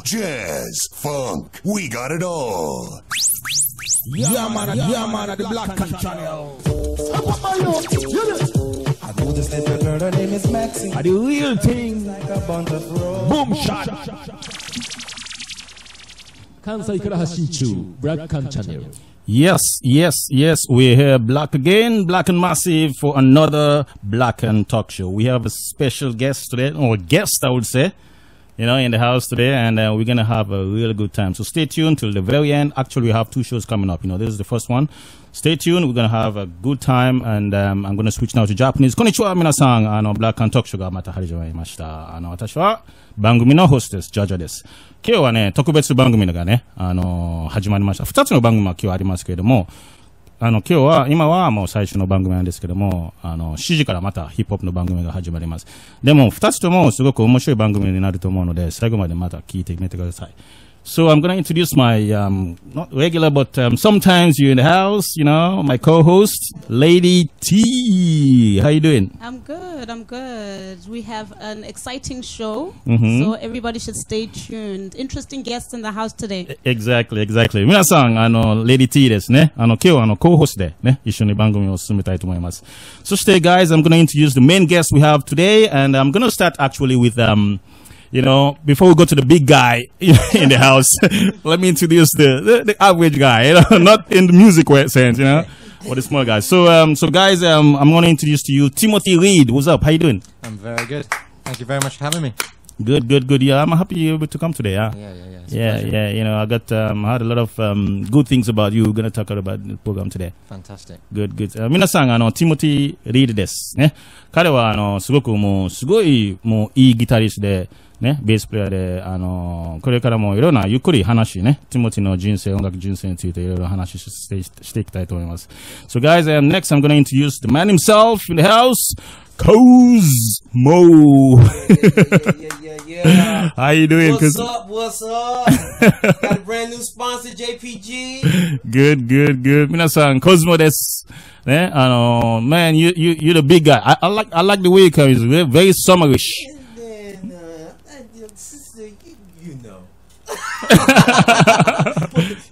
Jazz, funk, we got it all. Yeah, man, the BLACKAN channel. I know this little girl, her name is Maxine. The real thing. Like a bunch of roses. Boom shot. 関西から発信中 BLACKAN channel. Yes, we're here back again, Black and Massive, for another BLACKAN talk show. We have a special guest today, or guest I would say, in the house today, and we're going to have a really good time. So stay tuned till the very end. Actually, we have two shows coming up. This is the first one. Stay tuned. We're going to have a good time, and I'm going to switch now to Japanese. Konnichiwa, minasan. BLACKAN talk show がまた始まりました。私は番組のホストです。ジャジャです。今日はね、特別番組がね、始まりました。二つの番組は今日ありますけれども、今はもう最初の番組なんですけども、7時からまたヒップホップの番組が始まります。でも、二つともすごく面白い番組になると思うので、最後までまた聞いてみてください。So I'm going to introduce my, not regular, but sometimes you're in the house, my co-host, Lady T. How you doing? I'm good. We have an exciting show, so everybody should stay tuned. Interesting guests in the house today. Exactly. 皆さん、Lady T ですね。今日はco-hostでね、一緒に番組を進めたいと思います。そして、guys, I'm going to introduce the main guest we have today, and I'm going to start actually with, before we go to the big guy in the house, let me introduce the average guy, not in the music sense, or the small guy. So guys, I'm going to introduce to you Timothy REID. What's up? How you doing? I'm very good. Thank you very much for having me. Good. Yeah, I'm happy you're able to come today. Yeah. Yeah. I got I heard a lot of good things about you. We're gonna talk about the program today. Fantastic. Good. 皆さんTimothy REIDですね。彼はすごいもういいギタリストでね、ベースプレイヤーでこれからもいろんなゆっくり話ね、ティモティの音楽人生についていろいろ話していきたいと思います。So guys, next I'm gonna introduce the man himself in the house, COSMO. Yeah. How you doing? What's up? Got a brand new sponsor, JPG. Good. 皆さん、COSMO です。ね、man, you're the big guy. I like the way you come. It's very summerish.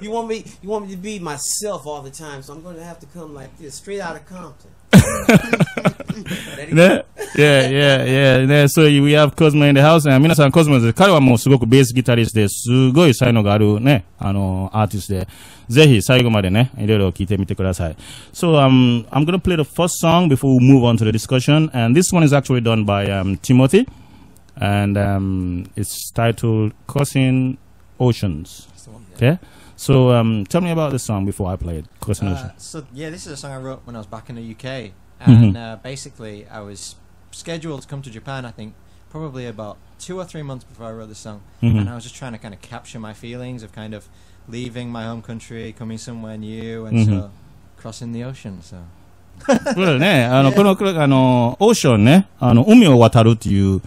You want me to be myself all the time, so I'm going to have to come like this, straight out of Compton. Yeah. So we have COSMO in the house, and 皆さん COSMO です。彼はもうすごくベースギタリストですごい才能があるね、アーティストで、ぜひ最後までね、いろいろ聞いてみてください。So I'm going to play the first song before we move on to the discussion, and this one is actually done by Timothy, and it's titled Crossing Oceans. Okay? So tell me about this song before I play it. Crossing Oceans. So this is a song I wrote when I was back in the UK, and basically I was scheduled to come to Japan, I think probably about 2 or 3 months before I wrote this song, and I was just trying to kind of capture my feelings of kind of leaving my home country, coming somewhere new, and so crossing the ocean. So そうだね。このオーションね、海を渡るっていう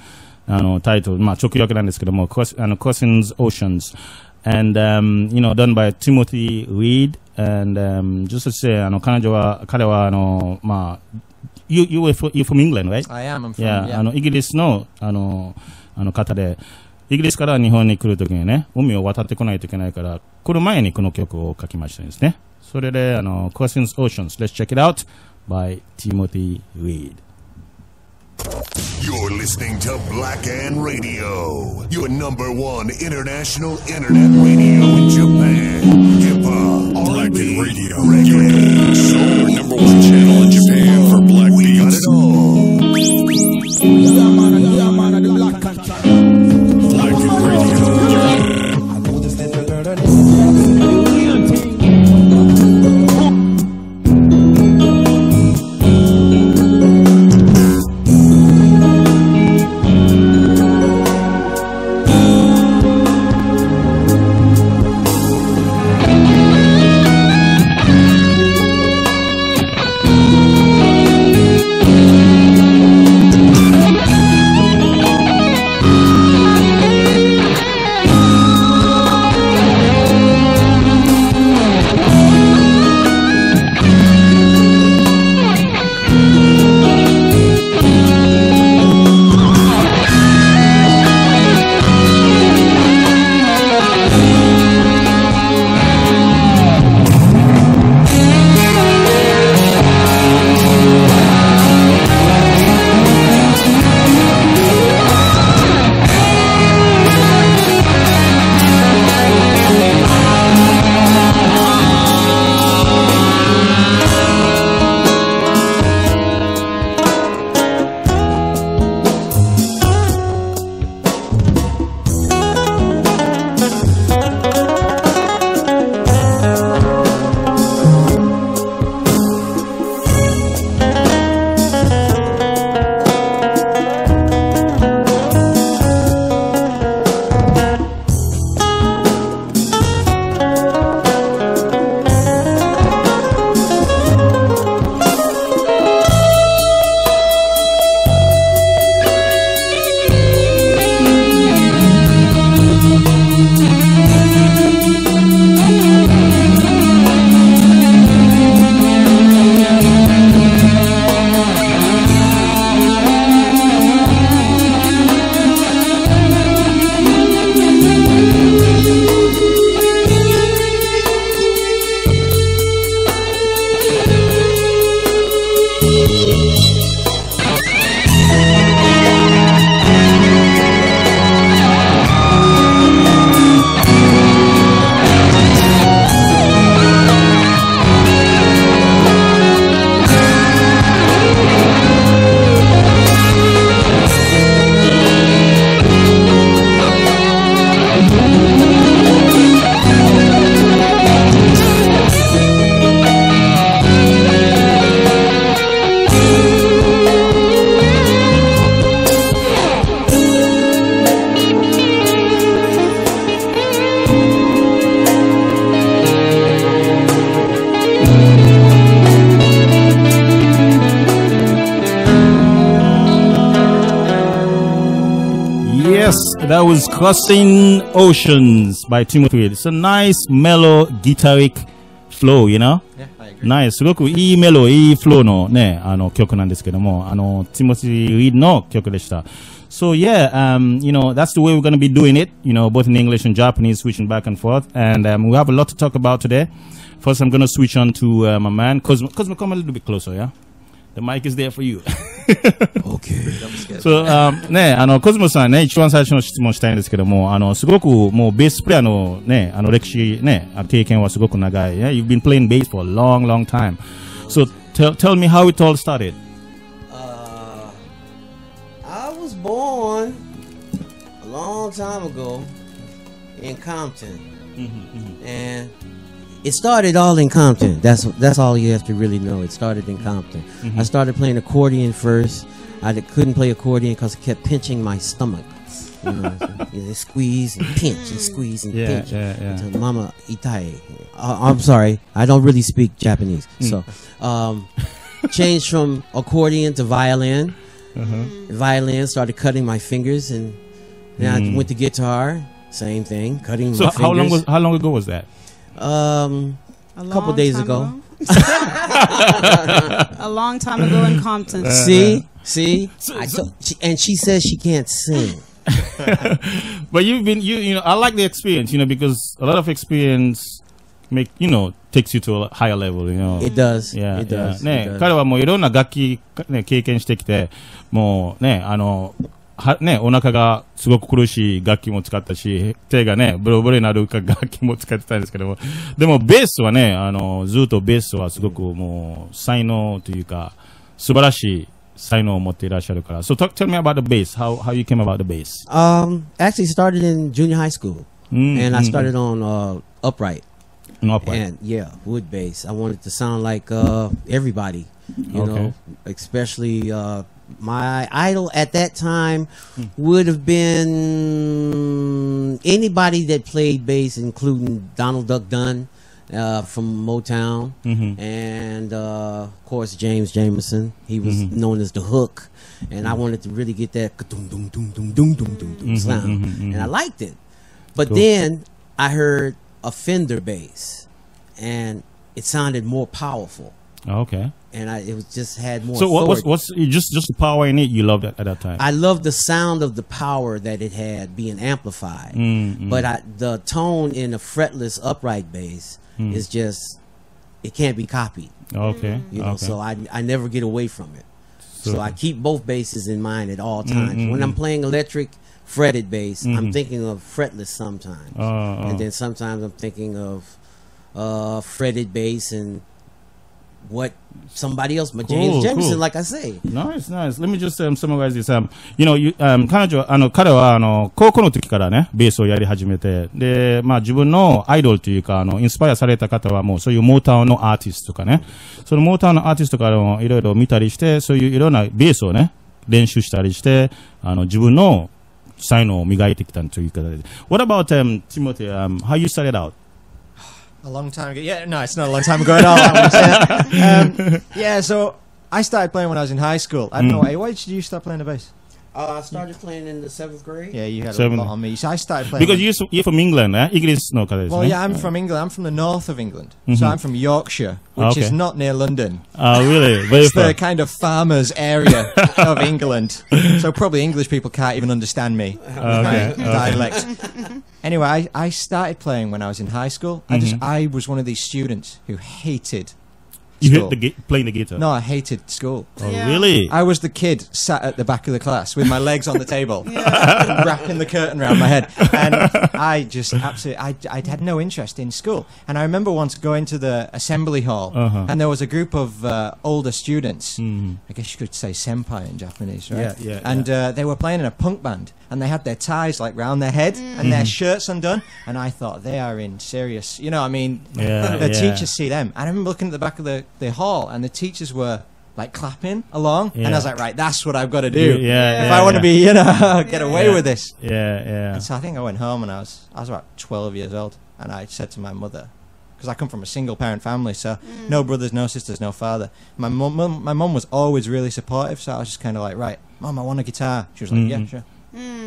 タイトル、まあ直訳なんですけども、Crossing Oceans, and done by Timothy REID, and just to say,彼はまあyou're from England, right? I am. I'm from, yeah. イギリスの方で、イギリスから日本に来るときにね、海を渡ってこないといけないから、来る前にこの曲を書きましたんですね。それでCrossing Oceans, let's check it out by Timothy REID. You're listening to BLACKAN Radio, your #1 international internet radio in Japan. Hip-hop, BLACKAN Radio, reggae, soul, your #1 channel in Japan for black we got beats. it all. Yeah, man, the BLACKAN channel. BLACKAN Radio. I know this little girl, her name is Maxine. That was Crossing Oceans by Timothy Reid. It's a nice, mellow, guitaric flow, you know? Yeah, I agree. Nice. すごくいいメロ、いいフローのね、曲なんですけども、Timothy Reid の曲でした。So yeah, you know, that's the way we're going to be doing it, you know, both in English and Japanese, switching back and forth. And we have a lot to talk about today. First, I'm going to switch on to my man, Cosmo. Cosmo, come a little bit closer, yeah? The mic is there for you. Okay. So, ね、コズモさんね、一番最初の質問したいんですけども、すごくもうベースプレイヤーのね、歴史ね、経験はすごく長い。Yeah? You've been playing bass for a long, long time. So, tell me how it all started. I was born a long time ago in Compton, and it started all in Compton. That's all you have to really know. It started in Compton. I started playing accordion first. I couldn't play accordion because it kept pinching my stomach. You know, they squeeze and pinch and squeeze and pinch. Until Mama itai. I'm sorry, I don't really speak Japanese. So, changed from accordion to violin. Violin, started cutting my fingers, and then I went to guitar. Same thing, cutting my fingers. How long ago was that? A couple days ago. A long time ago in Compton. See, and she says she can't sing. But you know, I like the experience, you know, because a lot of experience takes you to a higher level, you know. It does. Yeah, it does. ね、彼はもういろんな楽器ね経験してきて、もうねお腹がすごく苦しい楽器も使ったし、手がねブロブロになる楽器も使ってたんですけども、でもベースはねずっとベースはすごくもう才能というか素晴らしい才能を持っていらっしゃるから。So tell me about the bass. How you came about the bass? Actually started in junior high school, and I started on upright. And yeah, wood bass. I wanted to sound like everybody, you know, especially my idol at that time would have been anybody that played bass, including Donald Duck Dunn from Motown, and of course James Jamerson. He was known as the Hook, and I wanted to really get that sound, and I liked it. But then I heard a Fender bass, and it sounded more powerful. Okay. And it was just had more. So what's just the power in it you loved at that time? I loved the sound of the power that it had being amplified. But the tone in a fretless upright bass is just, it can't be copied. Okay. You know, so I never get away from it. So I keep both basses in mind at all times. When I'm playing electric fretted bass, I'm thinking of fretless sometimes, and then sometimes I'm thinking of fretted bass and what somebody else, but James Jamerson, like I say. Nice. Let me just summarize this. You know, 彼は高校の時からねベースをやり始めて、でまあ自分のアイドルというかインスパイアされた方はもうそういうモータウンのアーティストとかね、そのモータウンのアーティストからもいろいろ見たりして、そういういろんなベースをね練習したりして、自分の才能を磨いてきたという方で。What about Timothy? How you started out? A long time ago. Yeah, no, it's not a long time ago at all. I wouldn't say that. Yeah, so I started playing when I was in high school. I don't know, why did you start playing the bass? I started playing in the 7th grade. Yeah, you had a lot on me. So I started playing... Because you're from England, eh? English no方ですね。 Well, yeah, I'm from England. I'm from the north of England. So I'm from Yorkshire, which is not near London. Oh, really? Very It's the kind of farmers area of England. So probably English people can't even understand me. My dialect. Anyway, I started playing when I was in high school. I was one of these students who hated You hate playing the guitar? No, I hated school. Oh, really? I was the kid sat at the back of the class with my legs on the table, wrapping the curtain around my head. And I just absolutely, I had no interest in school. And I remember once going to the assembly hall, and there was a group of older students. I guess you could say senpai in Japanese, right? Yeah. And they were playing in a punk band, and they had their ties like round their head and their shirts undone. And I thought, they are in serious, you know, I mean, the teachers see them. And I remember looking at the back of the hall, and the teachers were like clapping along, and I was like, right, that's what I've got to do if I want to be, you know, get away with this. And so I think I went home, and I was about 12 years old, and I said to my mother, because I come from a single parent family, so no brothers, no sisters, no father. My mum was always really supportive, so I was just kind of like, right, Mum, I want a guitar. She was like, yeah, sure.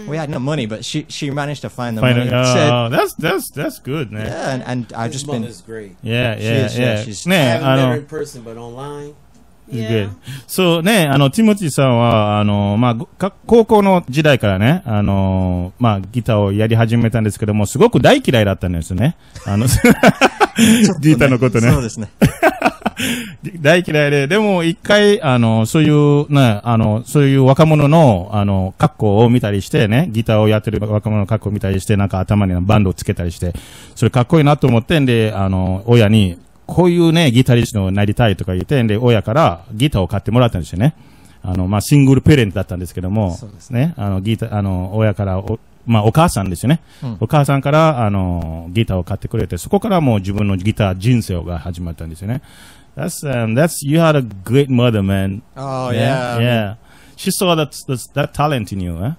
We had no money, but she managed to find the Find money. it. Said, Oh, that's good, man. yeah, and I've His just been. mother's great. Yeah, She yeah, is, yeah. she's- I ね、 haven't met her in person, but online. good. そうね、ティモティさんは、まあ、高校の時代からね、まあ、ギターをやり始めたんですけども、すごく大嫌いだったんですよね。ギターのことね。そうですね。大嫌いで、でも一回、そういうね、そういう若者の、格好を見たりしてね、ギターをやってる若者の格好を見たりして、なんか頭にバンドをつけたりして、それかっこいいなと思ってんで、親に、こういうね、ギタリストになりたいとか言って、で、親からギターを買ってもらったんですよね。まあ、シングルペレントだったんですけども、そうですね、親からまあ、お母さんですよね。お母さんから、ギターを買ってくれて、そこからもう自分のギター人生が始まったんですよね。You had a great mother, man. Oh, yeah. Yeah. She saw that talent in you, huh?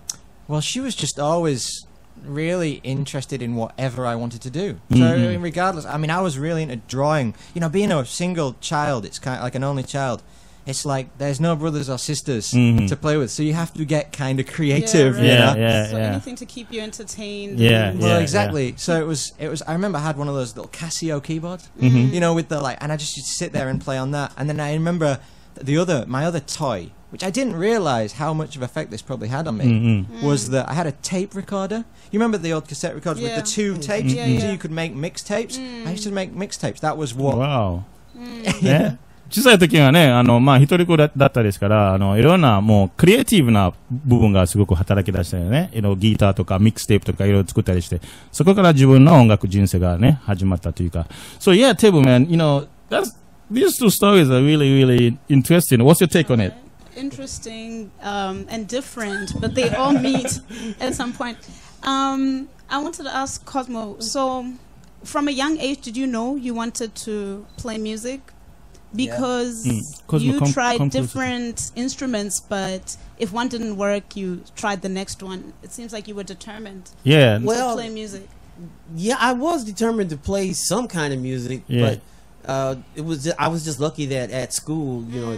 Well, she was just always really interested in whatever I wanted to do. So regardless, I mean, I was really into drawing. You know, being a single child, it's kind of like an only child. It's like there's no brothers or sisters to play with, so you have to get kind of creative. Yeah, You know? Yeah, so yeah. anything to keep you entertained. Yeah, and- Well, yeah, exactly. So it was. I remember I had one of those little Casio keyboards, you know, with the like, and I just used to sit there and play on that. And then I remember my other toy, which I didn't realize how much of effect this probably had on me, was that I had a tape recorder. You remember the old cassette recorders with Yeah. the two tapes, Yeah, so yeah. you could make mixtapes. I used to make mixtapes. That was what. Wow. ね。小さい時はね、まあ、一人っ子だったですから、いろんな、もう、クリエイティブな部分がすごく働き出したよね。ギターとか、ミックステープとかいろいろ作ったりして、そこから自分の音楽人生がね、始まったというか。So, yeah, Table, man, these two stories are really, really interesting. What's your take on it? Interesting and different, but they all meet at some point. I wanted to ask Cosmo, so from a young age, did you know you wanted to play music? Because Cosmo, you tried come different instruments, but if one didn't work, you tried the next one. It seems like you were determined Yeah. to Well, play music. yeah, I was determined to play some kind of music, Yeah. but I was just lucky that at school, you know,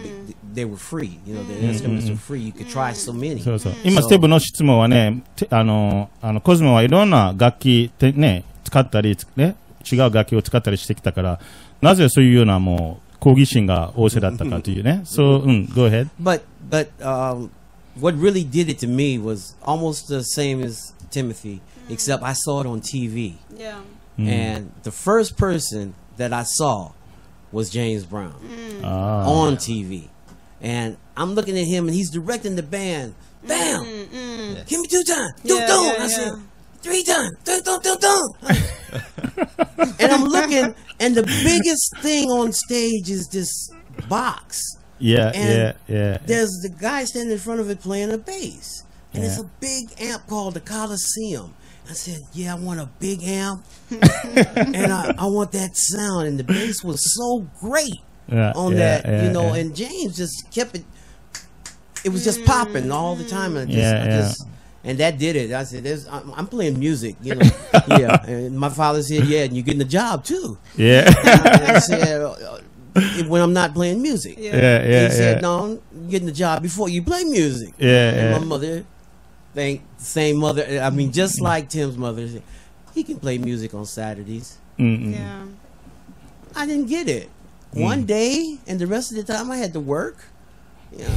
they were free. You know, the instruments were free. You could try so many. そうそう。今、ステップの質問はね、コズモはいろんな楽器ってね、使ったり、ね、違う楽器を使ったりしてきたから、なぜそういうようなもう、好奇心が旺盛だったかというね。So, go ahead. But what really did it to me was almost the same as Timothy, except I saw it on TV. Yeah. And the first person that I saw was James Brown on TV. And I'm looking at him and he's directing the band. Bam! Give me 2 times. Yeah, Dun, yeah, I said, yeah. 3 times. Dun, dun, dun, dun. And I'm looking, and the biggest thing on stage is this box. Yeah, And yeah. There's the guy standing in front of it playing a bass. And it's a big amp called the Coliseum. I said, yeah, I want a big amp. And I want that sound. And the bass was so great on that, you know, and James just kept it. It was just popping all the time. And and that did it. I said, I'm playing music, you know. Yeah. And my father said, yeah, and you're getting a job too. Yeah. And I said, when I'm not playing music. Yeah. Yeah, He said, no, I'm getting a job before you play music. Yeah, And my mother, same mother, I mean, just like Tim's mother, he can play music on Saturdays. Yeah. I didn't get it. One day, and the rest of the time I had to work. Yeah.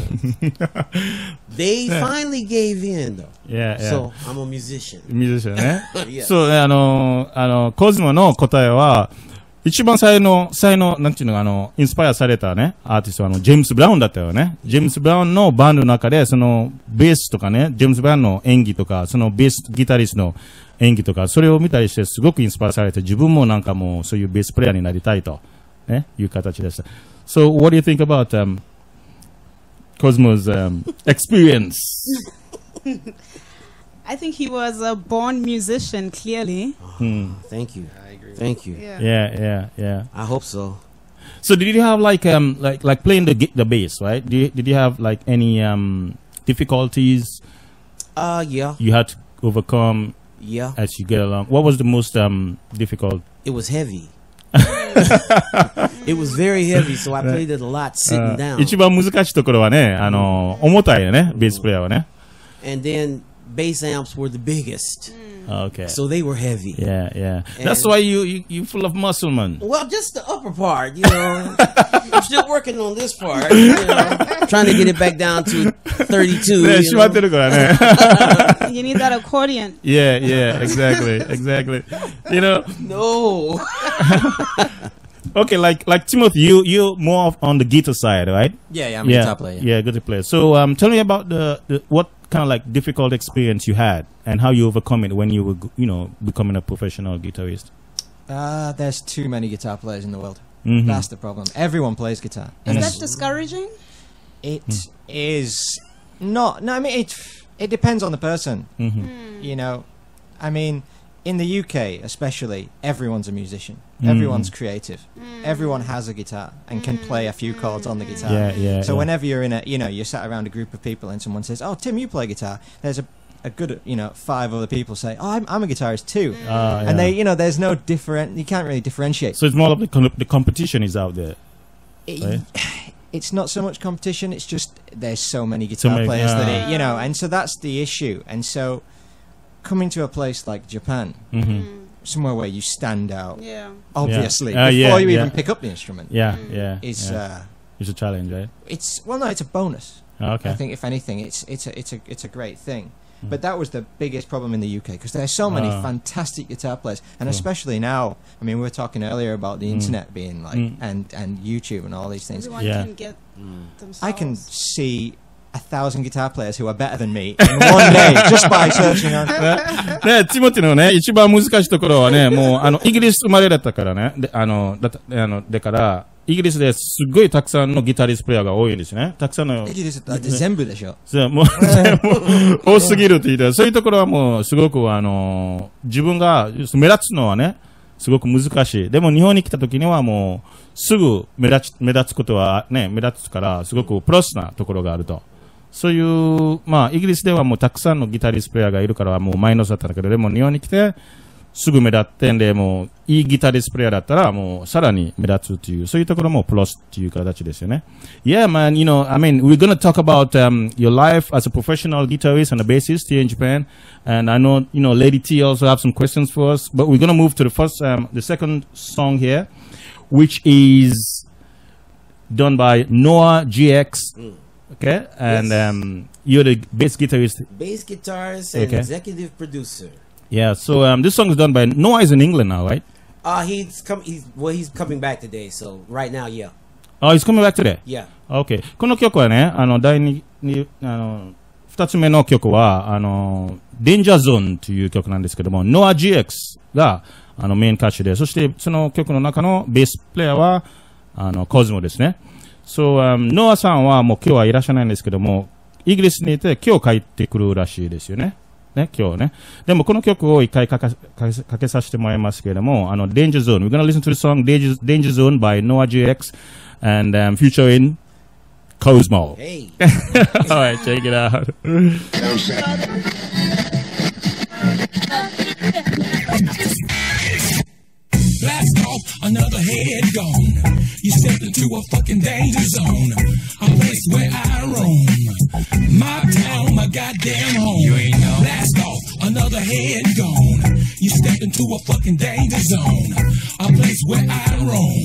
They finally gave in, though. Yeah, yeah. So, I'm a musician. ミュージシャンね。 Yeah. そう、コズモの答えは、一番才能、なんていうの、インスパイアされたね、アーティストはジェームス・ブラウンだったよね。ジェームス・ブラウンのバンドの中で、ベースとかね、ジェームス・ブラウンの演技とか、ベースギタリストの演技とか、それを見たりして、すごくインスパイアされて、自分もなんかもう、そういうベースプレイヤーになりたいと、ね、いう形でした。So, what do you think about, Cosmo's, experience? I think he was a born musician, clearly. Thank you. I agree. Thank you. Yeah. I hope so. So did you have like playing the bass, right? Did you have like any difficulties Yeah. you had to overcome Yeah. as you get along? What was the most difficult? It was heavy. It was very heavy, so I played it a lot sitting down. 一番難しいところはね、重たいよね、ベースプレイヤーはね。 And then bass amps were the biggest. Okay. So they were heavy. Yeah, yeah. That's why you full of muscle, man. Well, just the upper part, you know. I'm still working on this part, you know, trying to get it back down to 32. Yeah, You know? You need that accordion. Yeah, yeah, exactly, exactly. You know. No. Okay, like Timothy, you more on the guitar side, right? Yeah, I'm a guitar player. Yeah, guitar player. So tell me about the what kind of like difficult experience you had and how you overcome it when you were becoming a professional guitarist. There's too many guitar players in the world. Mm-hmm. That's the problem. Everyone plays guitar. Is that discouraging? It is not. No, I mean it depends on the person. Mm-hmm. You know, I mean, in the UK especially, everyone's a musician. Everyone's creative. Everyone has a guitar and can play a few chords on the guitar. Yeah, yeah. So yeah. whenever you're in you're sat around a group of people and someone says, "Oh, Tim, you play guitar," there's a good 5 other people say, "Oh, I'm a guitarist too," and they there's no different. You can't really differentiate. So it's more of the competition is out there. Right? It's not so much competition. It's just there's so many guitar players that and so that's the issue. And so coming to a place like Japan, somewhere where you stand out, obviously before you even pick up the instrument, is it's a challenge, right? It's a bonus. Okay. I think if anything, it's a great thing. But that was the biggest problem in the UK because there's so many fantastic guitar players, and especially now. I mean, we were talking earlier about the internet being like and YouTube and all these things. Everyone can get themselves. I can see 1,000 guitar players who are better than me in one day just by searching on. ね、ティモティのね、一番難しいところはね、もう、イギリス生まれだったからね、だから、イギリスですっごいたくさんのギタリストプレイヤーが多いんですね。たくさんの。イギリスだって全部でしょ。そう、もう多すぎるって言ったら、そういうところはもう、すごく自分が目立つのはね、すごく難しい。でも日本に来た時にはもう、すぐ目立つことはね、目立つから、すごくプラスなところがあると。そういう、まあ、イギリスではもうたくさんのギタリストプレイヤーがいるからもうマイナスだったんだけど、でも日本に来て、すぐ目立ってんで、もう、いいギタリストプレイヤーだったら、もう、さらに目立つっていう、そういうところもプラスっていう形ですよね。Yeah, man, I mean, we're gonna talk about, your life as a professional guitarist and a bassist here in Japan. And I know, Lady T also have some questions for us, but we're gonna move to the second song here, which is done by Noah GX. Okay, and you're the bass guitarist. Bass guitarist and executive producer. Yeah, so this song is done by Noah. Is in England now, right? He's coming back today. So right now, yeah. Oh, he's coming back today. Yeah. Okay. この曲はね、二つ目の曲はDanger Zone という曲なんですけども、Noah GX がメイン歌手で、そしてその曲の中のベースプレイヤーはCOSMOですね。So, ノアさんはもう今日はいらっしゃらないんですけども、イギリスにいて今日帰ってくるらしいですよね。ね、今日ね。でもこの曲を一回かけさせてもらいますけれども、Danger Zone. We're gonna listen to the song Danger Zone by Noah GX and featuring COSMO. Hey. Alright, check it out. Blast off, another head gone. You stepped into a fucking danger zone. A place where I roam. My town, my goddamn home. You ain't know. Blast off, another head gone. You stepped into a fucking danger zone. A place where I roam.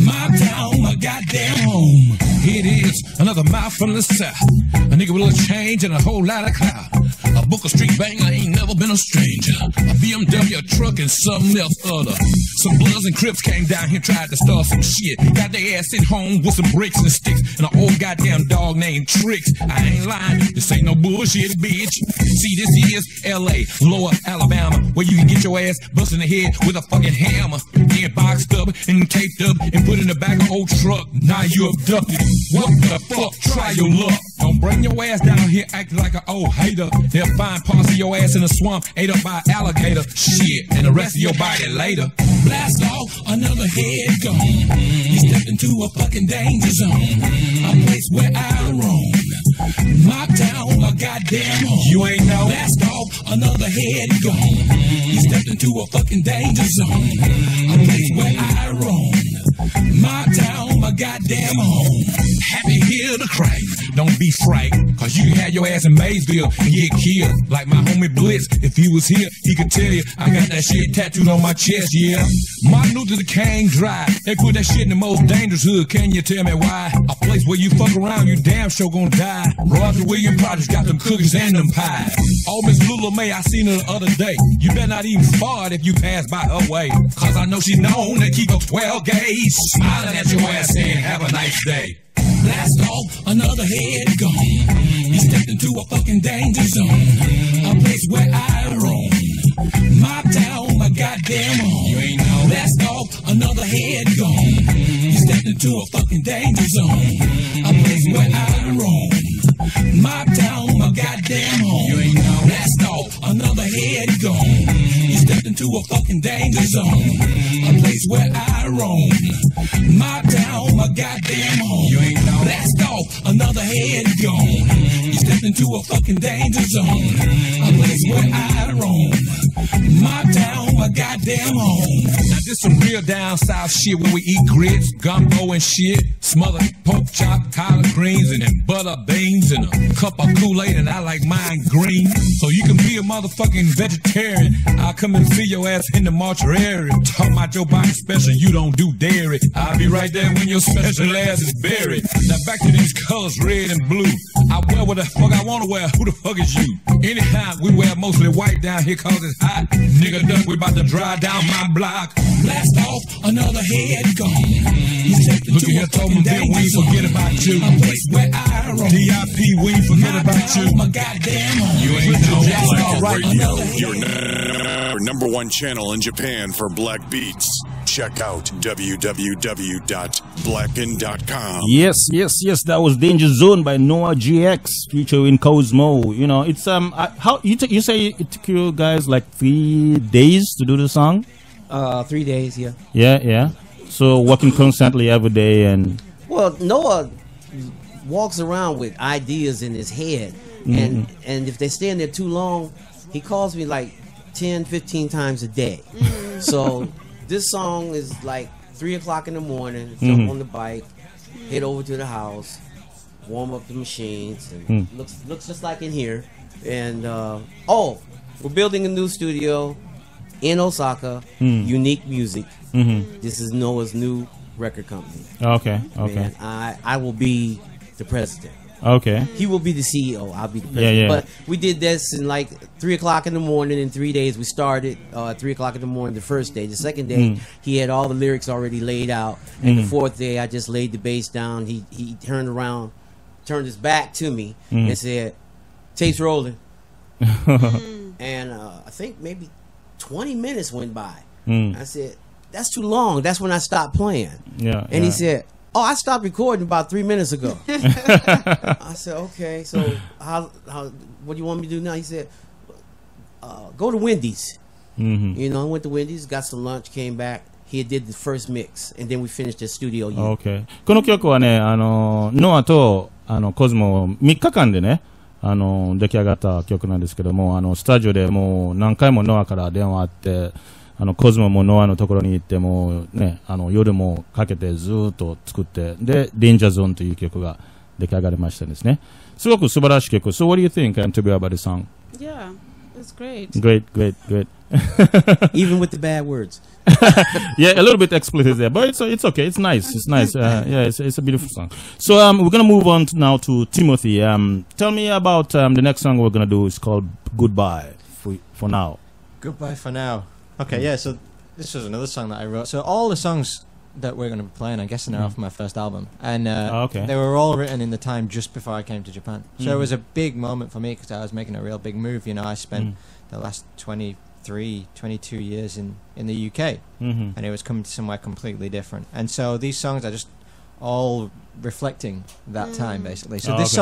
My town, my goddamn home. Here it is, another mouth from the south. A nigga with a little change and a whole lot of clout. A Booker Street banger ain't never been a stranger. A BMW truck and something else other. Some Bloods and Crips came down here, tried to start some shit. Got their ass at home with some bricks and sticks. And an old goddamn dog named Tricks. I ain't lying, this ain't no bullshit, bitch. See, this is L.A., Lower Alabama, where you can get your ass busted in the head with a fucking hammer. Then boxed up and taped up and put in the back of old truck. Now you abducted. What the fuck? Try your luck. Don't bring your ass down here acting like an old hater. They'll find parts of your ass in the swamp, ate up by an alligator. Shit, and the rest of your body later. Blast off, another head gone. You stepped into a fucking danger zone. A place where I roam. My town, my goddamn home. You ain't know. Blast off, another head gone. You stepped into a fucking danger zone. A place where I roam. My town, my goddamn home. Happy here to crack. Don't be frightened, cause you had your ass in Maysville and get killed. Like my homie Blitz, if he was here, he could tell you I got that shit tattooed on my chest, yeah. Martin Luther King Drive, they put that shit in the most dangerous hood. Can you tell me why? A place where you fuck around, you damn sure gonna die. Roger Williams Projects got them cookies and them pies. Oh, Miss Lula May, I seen her the other day. You better not even fart if you pass by her way, cause I know she's known to keep a 12 gauge. Smiling at your ass saying, have a nice day. Blast off, another head gone. You stepped into a fucking danger zone. A place where I roam. My town, my goddamn home. You ain't know. Blast off, another head gone. You stepped into a fucking danger zone. A place where I roam. My town, my goddamn home. You ain't know. Blast off, another head gone. You stepped into a fucking danger zone. A place where I roam. My town, my goddamn home. You ain't know. Blast off, another head gone. You stepped into a fucking danger zone. A place where I roam. My town, my goddamn home. Now this some real down south shit where we eat grits, gumbo and shit. Smothered pork chop, collard greens, and then butter beans and a cup of Kool-Aid, and I like mine green. So you can be a motherfucking vegetarian. I'll come and see your ass in the mortuary. Talk about your body special, you don't do dairy. I'll be right there when your special ass is buried. Now back to these colors, red and blue. I wear what the fuck I wanna wear, who the fuck is you? Anyhow, we wear mostly white down here cause it's hot. Nigga duck, we about to drive down my block. Blast off, another head gone. Look at here, Tobin Bill, we ain't forget about you. A place where I roam. DIP, we ain't forget about you. My goddamn home. You ain't know. Blackan Radio, your number one channel in Japan for black beats. Check out www.blackan.com. Yes, that was Danger Zone by Noah GX featuring Cosmo. You know, it's how you say it took you guys like 3 days to do the song? 3 days, yeah. Yeah. So working constantly every day and Well, Noah walks around with ideas in his head, and if they stay in there too long, he calls me like 10, 15 times a day. So this song is like 3 o'clock in the morning, jump on the bike, head over to the house, warm up the machines, and looks just like in here. And we're building a new studio in Osaka, Unique Music. This is Noah's new record company. Okay. And I will be the president. Okay. He will be the CEO. I'll be the president. Yeah. But we did this in like 3 o'clock in the morning. In 3 days, we started 3 o'clock in the morning the first day. The second day, he had all the lyrics already laid out. And the fourth day, I just laid the bass down. He turned around, turned his back to me, and said, "Tape's rolling." And I think maybe 20 minutes went by. I said, "That's too long." That's when I stopped playing. And he said, "Oh, I stopped recording about 3 minutes ago." I said, "Okay, so how what do you want me to do now?" He said, "Go to Wendy's." You know, I went to Wendy's, got some lunch, came back. He did the first mix, and then we finished the studio unit. Okay. この曲はね、ノアとコズモ3日間でね、出来上がった曲なんですけども、スタジオでもう何回もノアから電話あって。コズモもノアのところに行ってもね、夜もかけてずっと作って、で、デンジャーゾーンという曲が出来上がりましたですね。すごく素晴らしい曲。So what do you think, Toby, about the song? Yeah, it's great. Great. Even with the bad words. Yeah, a little bit explicit there, but it's okay. It's nice. It's nice. Yeah, it's a beautiful song. So we're gonna move on now to Timothy. Tell me about the next song we're gonna do. It's called Goodbye for now. Goodbye for now. Okay, yeah, so this was another song that I wrote. So all the songs that we're going to be playing, I'm guessing they're off my first album. And they were all written in the time just before I came to Japan. So it was a big moment for me because I was making a real big move. You know, I spent the last 23, 22 years in the UK. And it was coming to somewhere completely different. And so these songs are just all reflecting that time, basically. So this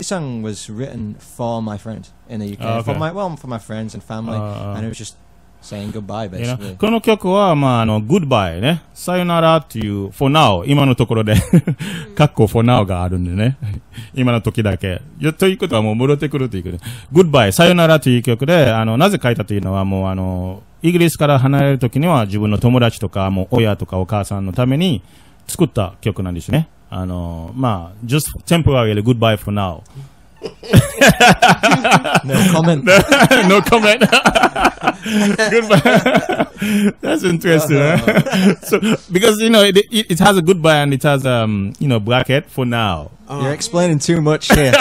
song was written for my friends in the UK. For my friends and family. And it was just saying goodbye, basically. この曲は、goodbye ね。さよならっていう、for now、今のところで、カッコ for now があるんでね。今の時だけ。ということはもう戻ってくるということで。goodbye、さよならという曲で、なぜ書いたというのはもうイギリスから離れる時には自分の友達とか、もう親とかお母さんのために、作った曲なんですね。まあ、just temporarily goodbye for now. No comment. No comment. Goodbye. That's interesting. So, because, it has a goodbye and it has, bracket for now. You're explaining too much here.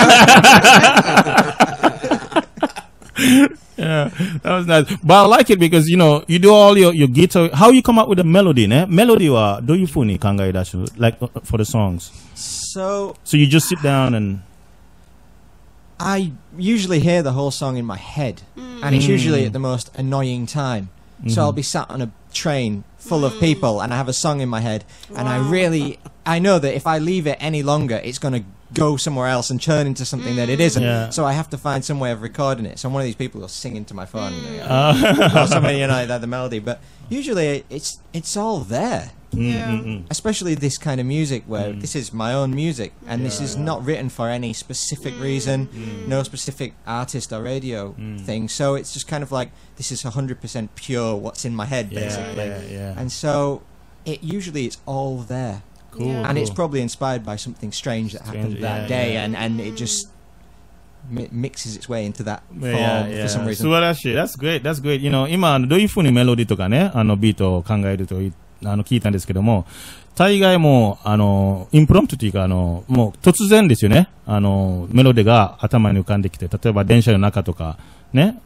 Yeah, that was nice. But I like it because, you do all your guitar. How you come up with the melody, ne? Melody wa do you funi kangai dashu, like for the songs? So you just sit down and... I usually hear the whole song in my head, and it's usually at the most annoying time. So I'll be sat on a train full of people, and I have a song in my head, and I know that if I leave it any longer, it's going to go somewhere else and turn into something that it isn't. Yeah. So I have to find some way of recording it. So I'm one of these people who'll sing into my phone, or something, the melody. But usually it's all there. Especially this kind of music where this is my own music and this is not written for any specific reason, no specific artist or radio thing. So it's just kind of like this is 100% pure what's in my head, basically. And so it's all there. Cool. And it's probably inspired by something strange that happened that day, and it just mixes its way into that form for some reason. 素晴らしい。That's great. That's great. 今どういう風にメロディとかね、ビートを考えると聞いたんですけども、大概もインプロンプトというかもう突然ですよね。メロディが頭に浮かんできて、例えば電車の中とかね、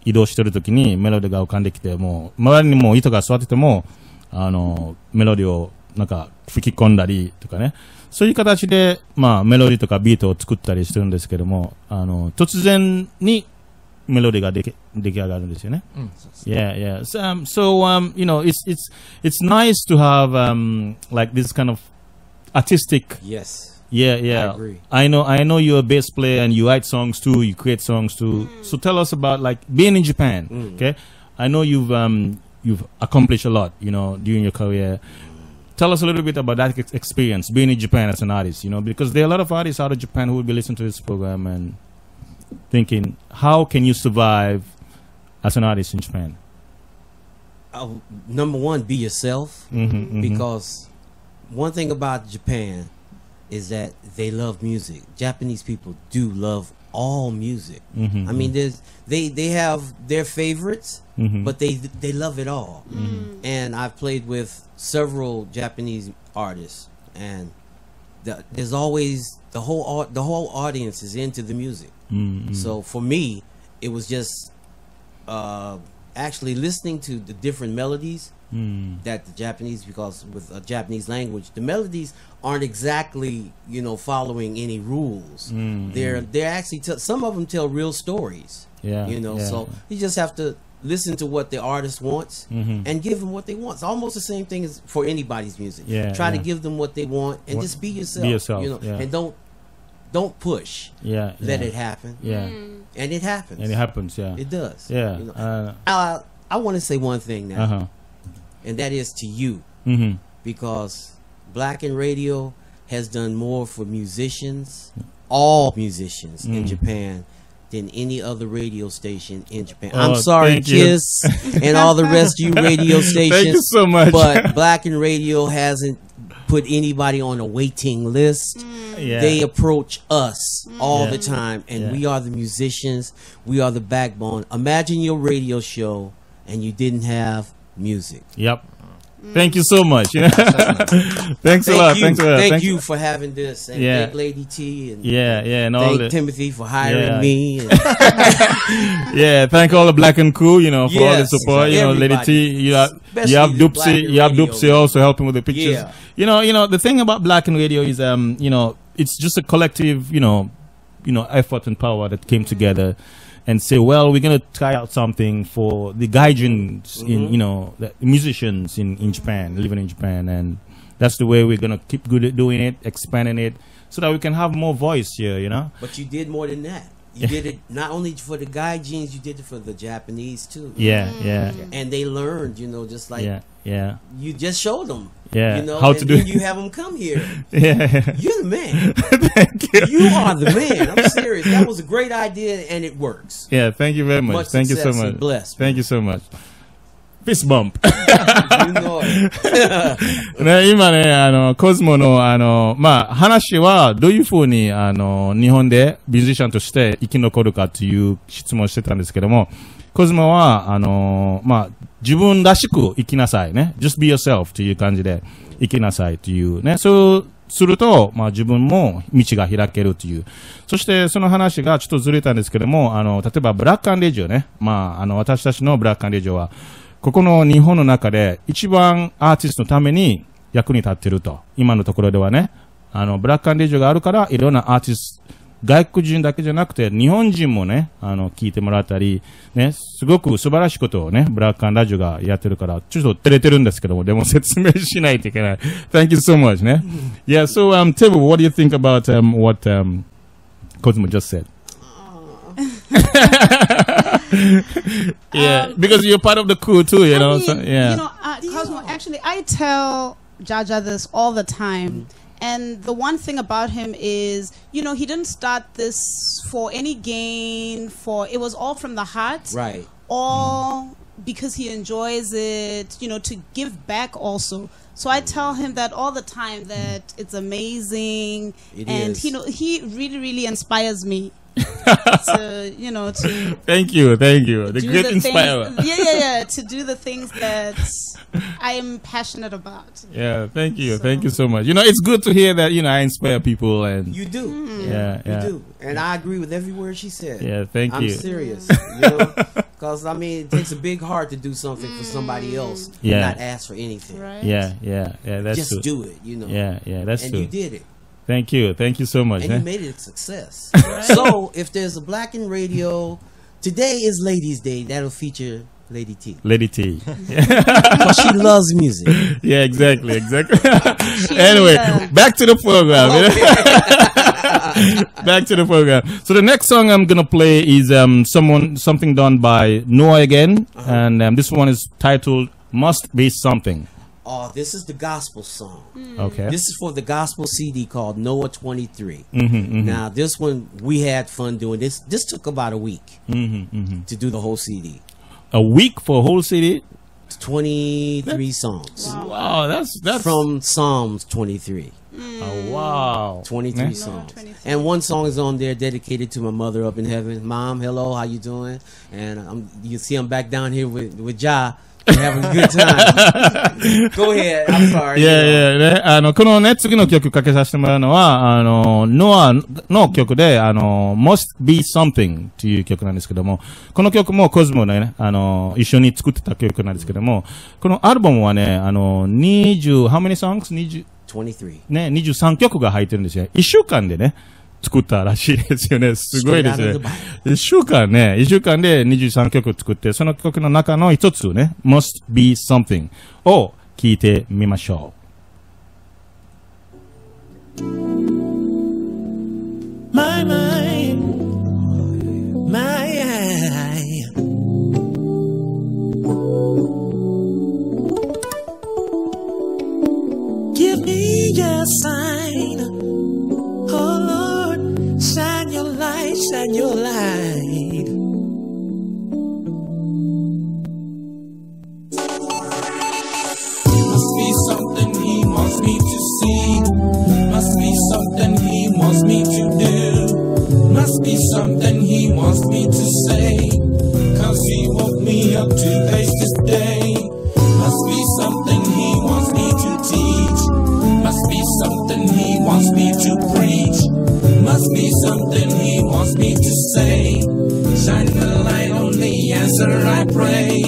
移動してる時にメロディが浮かんできて、もう周りにもう人が座っててもメロディをなんか吹き込んだりとかね、そういう形でまあメロディとかビートを作ったりしてるんですけども、突然にメロディが出来上がるんですよね。Yeah. So, it's nice to have like this kind of artistic. Yes. Yeah. I agree. I know you're a bass player and you write songs too. You create songs too. So tell us about like being in Japan. Okay, I know you've accomplished a lot, during your career. Tell us a little bit about that experience being in Japan as an artist. Because there are a lot of artists out of Japan who will be listening to this program and thinking, how can you survive as an artist in Japan? Number one, be yourself. Because one thing about Japan is that they love music. Japanese people do love all music. I mean, they have their favorites, but they love it all. And I've played with several Japanese artists, and there's always the whole audience is into the music. So for me, it was just actually listening to the different melodies that the Japanese, because with a Japanese language, the melodies aren't exactly following any rules. They're actually some of them tell real stories. So you just have to listen to what the artist wants and give them what they want. It's almost the same thing as for anybody's music. Try to give them what they want and just be yourself. And don't push. Let it happen. And it happens. It does. I want to say one thing now, and that is to you, because Blackan Radio has done more for musicians, all musicians in Japan, than any other radio station in Japan. I'm sorry, KISS, and all the rest of you radio stations. Thank you so much. But Blackan Radio hasn't put anybody on a waiting list. They approach us all the time, and we are the musicians. We are the backbone. Imagine your radio show and you didn't have music. Yep. Thank you so much. Thanks a lot. Thank you for having this. And thank Lady T. And and thank all Timothy for hiring me. And thank all the Blackan crew, for all the support. Lady T, you have Doopsie also helping with the pictures. The thing about Blackan Radio is, it's just a collective, effort and power that came together and say, well, we're going to try out something for the gaijins, the musicians in Japan, living in Japan. And that's the way we're going to keep doing it, expanding it, so that we can have more voice here, But you did more than that. You did it not only for the gaijins, you did it for the Japanese too. And they learned, just like you just showed them. How to do it. You have them come here. You're the man. Thank you. You are the man. I'm serious. That was a great idea, and it works. Thank you very much. Thank you so much. Blessed. Thank you so much. Fist bump. You know it. ね、今ね、コスモの、まあ、話は、どういうふうに、日本でミュージシャンとして生き残るかという質問をしてたんですけども、コスモは、まあ、自分らしく生きなさいね。just be yourself という感じで生きなさいというね。そうすると、まあ自分も道が開けるという。そしてその話がちょっとずれたんですけども、例えばブラックアンレジオね。まあ、私たちのブラックアンレジオは、ここの日本の中で一番アーティストのために役に立っていると。今のところではね。ブラックアンレジオがあるから、いろんなアーティスト、外国人だけじゃなくて、日本人もね、聞いてもらったり、ね、すごく素晴らしいことをね、ブラックアンラジオがやってるから、ちょっと照れてるんですけども、でも説明しないといけない。Thank you so much ね。Yeah, so, Table, what do you think about, what, Cosmo just said? Yeah, because you're part of the crew too, you know, so, yeah. You know, Cosmo, actually, I tell Jaja this all the time. And the one thing about him is, you know, he didn't start this for any gain, it was all from the heart. Right. All because he enjoys it, you know, to give back also. So I tell him that all the time, that it's amazing. It and, is. you know, he really, really inspires me. To, you know, to Thank you. The do great the inspirer. Yeah, to do the things that I am passionate about. Yeah, thank you so much. You know, it's good to hear that, you know, I inspire people and You do. yeah. You do. And I agree with every word she said. Yeah, thank I'm you. serious. You know? Because, I mean, it takes a big heart to do something for somebody else Yeah. and not ask for anything. Right? Yeah, that's Just true. do it, you know. Yeah, that's And true. you did it. Thank you so much. And eh? you made it a success. So, if there's a Blackan Radio, today is Ladies' Day. That'll feature Lady T. Lady T. Because she loves music. Yeah, exactly. Anyway, back to the program. Back to the program. So the next song I'm gonna play is something done by Noah again, and this one is titled "Must Be Something." Oh, this is the gospel song. Okay. This is for the gospel CD called Noah 23. Mm-hmm. Now, this one, we had fun doing this. This took about a week to do the whole CD. A week for a whole CD? 23 songs. Wow, that's From Psalms 23. Oh, wow. 23 Yeah. songs. And one song is on there dedicated to my mother up in heaven. Mom, hello, how you doing? And you see I'm back down here with Ja. We're having a good time. Go ahead. I'm sorry. Yeah. このね、次の曲かけさせてもらうのは、ノアの曲で、Must Be Something という曲なんですけども、この曲もコズモね、一緒に作ってた曲なんですけども、このアルバムはね、how many songs? 23. ね、23曲が入ってるんですよ。1週間でね、作ったらしいですよね。すごいですね。1週間で23曲作って、その曲の中の一つね、Must Be Something を聞いてみましょう。My Give me your sign, oh Lord, shine your light, shine your light. Must be something he wants me to see. Must be something he wants me to do. Must be something he wants me to say. 'Cause he woke me up to face this day. Must be something he wants me to teach. Must be something he wants me to preach. Must be something he wants me to say. Shine the light on the answer I pray.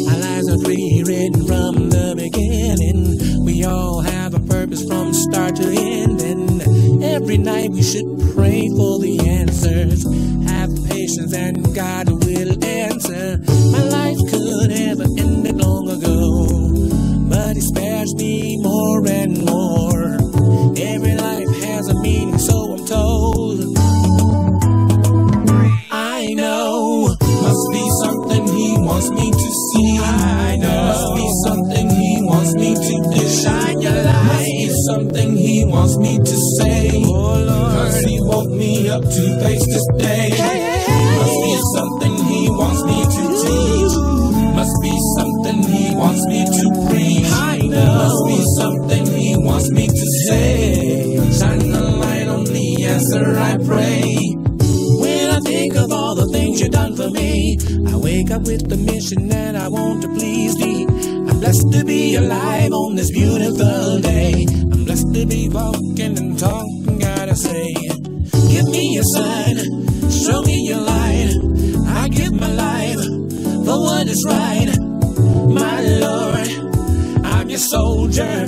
Our lives are rewritten from the beginning. We all have a purpose from start to end. And every night we should pray for the answers. Have patience and God will answer. My life could have ended long ago, but he spares me more and more. Every life has a meaning, so I'm told. I know, must be something he wants me to see. I know, must be something he wants me to do. Shine your light, must be something he wants me to say. Oh Lord, 'cause he woke me up to face this day. Must be something he wants me to teach. Must be something think of all the things you've done for me, I wake up with the mission that I want to please thee. I'm blessed to be alive on this beautiful day. I'm blessed to be walking and talking, gotta say. Give me a sign, show me your light. I give my life for what is right. My Lord, I'm your soldier.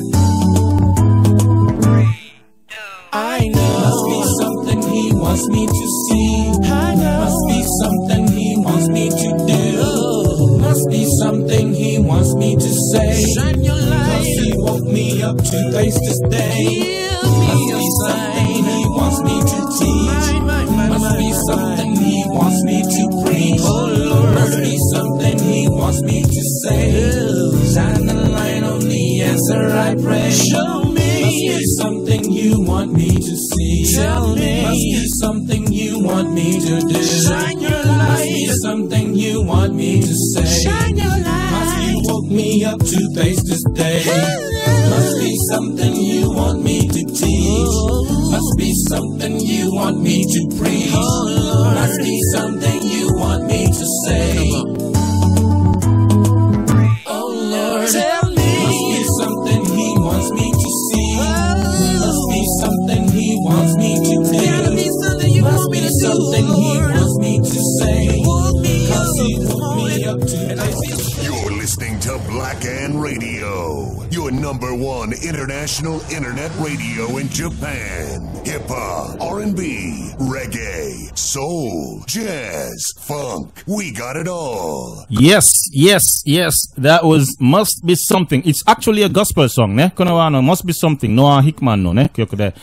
I know must be something he wants me to see. I know must be something he wants me to do. Must be something he wants me to say. Shine your light. Cause he woke me up to face this day. Must be something he wants me to teach. Must be something he wants me to preach. Must be something he wants me to say. Shine the light on the answer I pray. Show me. Must be something you want me to see. Tell me. Must be something you want me to do. Shine your light. Must be something you want me to say. Shine your light. Must you woke me up to face this day. Must be something you want me to teach. Must be something you want me to preach. Must be something you want me to say. Oh Lord, tell me. Must be something he wants me to see. Must be something he wants me to do. Must be something he wants me to say. Cause he woke me up to. You're listening to BLACKAN Radio, your #1 international internet radio in Japan. Hip-hop, R&B, reggae, soul, jazz, funk. We got it all. Yes, yes, yes. That was Must Be Something. It's actually a gospel song ね。このはMust Be Something、ノア・ヒクマンのね、曲で、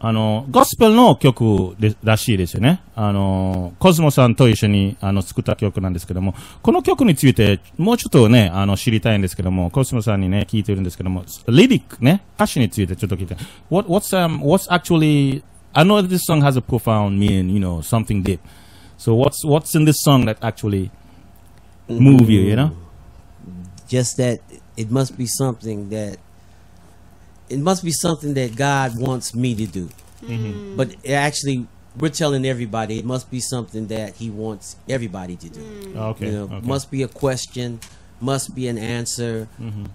ゴスペルの曲でらしいですよね。コスモさんと一緒に、作った曲なんですけども、この曲について、もうちょっとね、知りたいんですけども、コスモさんにね、聞いてるんですけども、リリックね、歌詞についてちょっと聞いて、what's actually, I know this song has a profound meaning, you know, something deep. So what's in this song that actually move you, you know? Just that it must be something that God wants me to do. But actually, we're telling everybody it must be something that he wants everybody to do. Okay. You know, must be a question, must be an answer,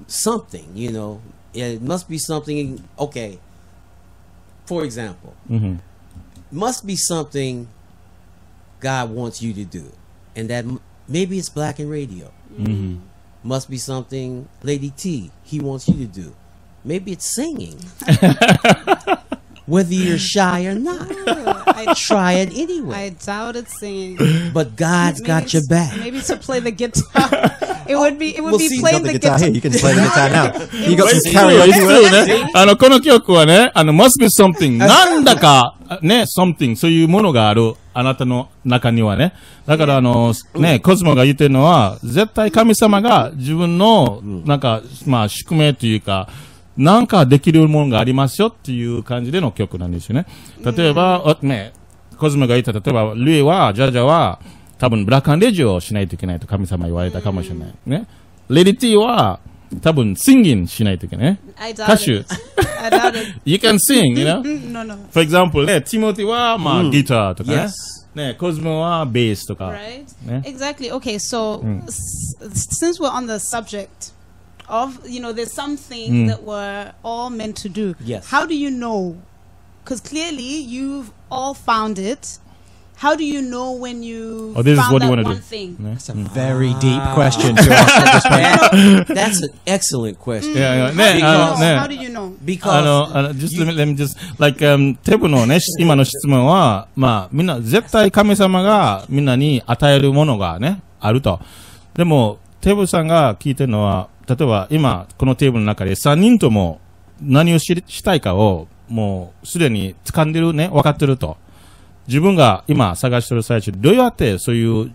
something, you know. It must be something, okay. For example, must be something God wants you to do. And that maybe it's BLACKAN Radio. Must be something Lady T, he wants you to do. Maybe it's singing. Whether you're shy or not. Try it anyway. I doubt it's singing. But God's got your back. Maybe to play the guitar. It would be See, playing you got the guitar. here. You can play the guitar now. You got some It's karaoke. true ね。この曲はね、must be something. なんだか、ね、something. そういうものがある。あなたの中にはね。だからね、コスモが言ってるのは、絶対神様が自分の、なんか、まあ、宿命というか、なんかできるものがありますよっていう感じでの曲なんですよね。例えば、ね、コスモが言った、例えば、ルイは、ジャジャは、多分、ブラックアンレジオをしないといけないと神様言われたかもしれない。ね。レディティは、多分、singing しないといけない。歌手。I doubt it. You can sing, you know? No. For example, ね、ティモティは、まあ、ギターとかね。ね、コスモは、ベースとか。Right? ね。Exactly. Okay, so since we're on the subject of, you know, there's something that we're all meant to do. Yes. How do you know? Because clearly you've all found it. How do you know when you Oh, this is found what you that want to one do. thing? That's a very deep question to ask at this point. That's an excellent question. Yeah, How do you know? Because just let me just, like, テブのね、今の質問は、まあ、みんな、絶対神様がみんなに与えるものがね、あると。でも、テブさんが聞いてるのは、例えば今、このテーブルの中で3人とも何をしたいかを、もうすでに掴んでるね、分かってると。自分が今探してる最中、どうやってそういう、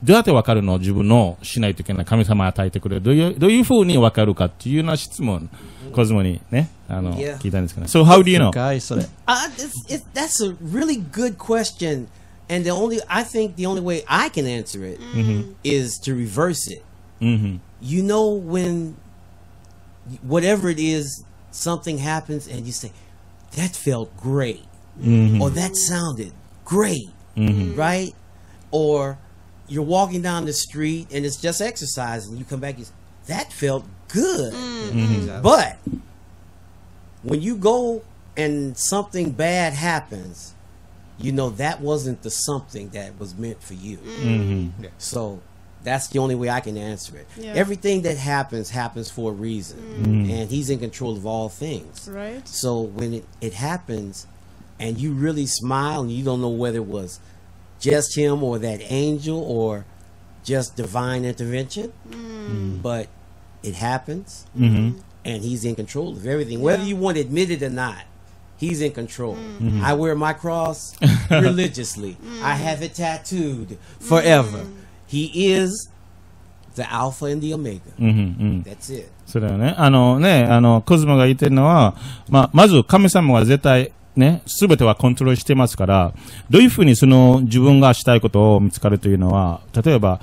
どうやって分かるの自分のしないといけない神様与えてくれる。どういう風に分かるかっていうような質問、コズモにね、聞いたんですけど。So how do you know? That's a really good question. And I think the only way I can answer it is to reverse it. You know when, whatever it is, something happens and you say, that felt great. Or that sounded great. right? Or you're walking down the street and it's just exercise, and you come back and say, that felt good. But when you go and something bad happens, you know that wasn't the something that was meant for you. So that's the only way I can answer it. Yeah. Everything that happens for a reason, and he's in control of all things. Right. So when it happens and you really smile and you don't know whether it was just him or that angel or just divine intervention, but it happens, and he's in control of everything. Whether you want to admit it or not, he's in control. I wear my cross religiously. I have it tattooed forever. He is the Alpha and the Omega. That's it. そうだよね。コズモが言ってるのは、まず神様が絶対ね、すべてはコントロールしてますから、どういうふうにその自分がしたいことを見つかるというのは、例えば、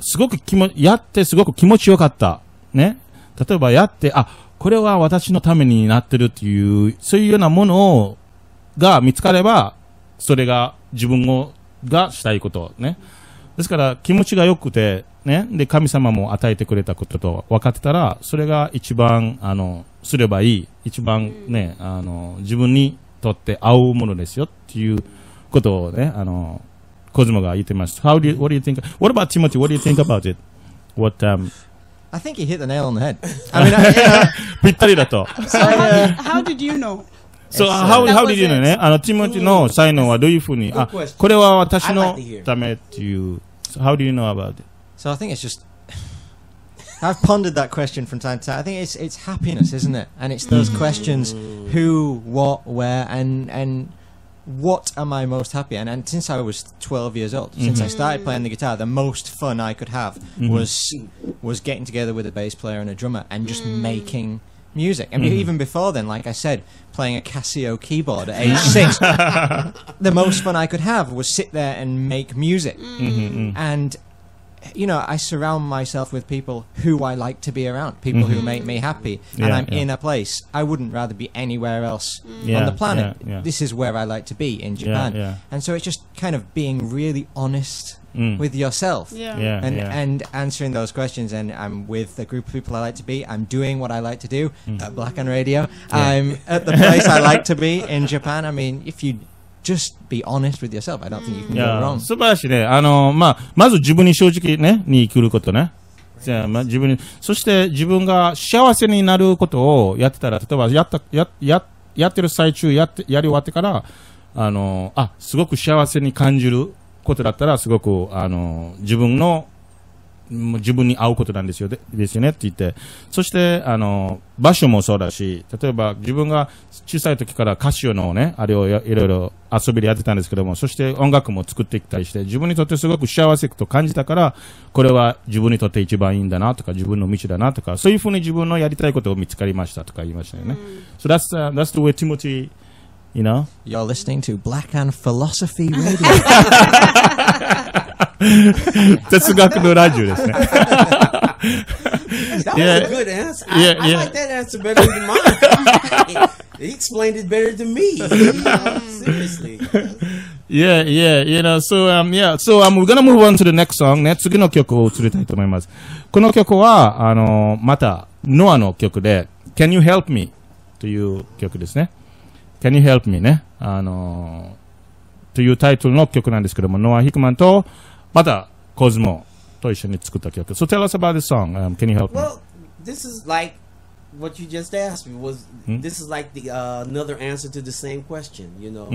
すごくやってすごく気持ちよかった。ね。例えばやって、これは私のためになってるっていう、そういうようなものが見つかれば、それが自分がしたいことね。ですから気持ちが良くて、ね。で、神様も与えてくれたことと分かってたら、それが一番、すればいい。一番ね、自分にとって合うものですよっていうことをね、コズモが言ってます。what do you think? What about Timothy? What do you think about it? I think he hit the nail on the head. I mean, ぴったりだと。So how did you know? So how did you know ね、ティモティの才能はどういうふうに、これは私のためっていう、how do you know about it? So I think it's just, I've pondered that question from time to time. I think it's happiness, isn't it? And it's those questions, who, what, where, and what am I most happy? And since I was 12 years old, since I started playing the guitar, the most fun I could have was getting together with a bass player and a drummer and just making music. I mean, even before then, like I said, playing a Casio keyboard at age 6, the most fun I could have was sit there and make music. And you know, I surround myself with people who I like to be around, people who make me happy, and I'm in a place I wouldn't rather be anywhere else on the planet. This is where I like to be, in Japan. And so it's just kind of being really honest with yourself and answering those questions. And I'm with the group of people I like to be. I'm doing what I like to do at BLACKAN Radio. I'm at the place I like to be in Japan. I mean, if you just be honest with yourself, I don't think you can go wrong. 素晴らしいね。まず自分に正直ね、に来ることね。自分に、そして自分が幸せになることをやってたら、例えばやってる最中、やり終わってから、すごく幸せに感じることだったら、すごく、自分に合うことなんですよねって言って、そして、場所もそうだし、例えば自分が小さい時からカシオのね、あれをいろいろ遊びでやってたんですけども、そして音楽も作ってきたりして、自分にとってすごく幸せと感じたから、これは自分にとって一番いいんだなとか、自分の道だなとか、そういうふうに自分のやりたいことを見つかりましたとか言いましたよね。So that's the way Timothy, you know? You're listening to BLACKAN Philosophy Radio. 哲学のラジオですね。That was a good answer. I like that answer better than mine. He explained it better than me. Seriously. Yeah, you know, so we're gonna move on to the next song ね。次の曲を移りたいと思います。この曲は、また、ノアの曲で、Can You Help Me? という曲ですね。Can You Help Me? ね。というタイトルの曲なんですけども、ノア・ヒクマンと、また、コズモと一緒に作った曲。So tell us about this song. Can you help me? Well, this is like what you just asked me. This is like the another answer to the same question, you know.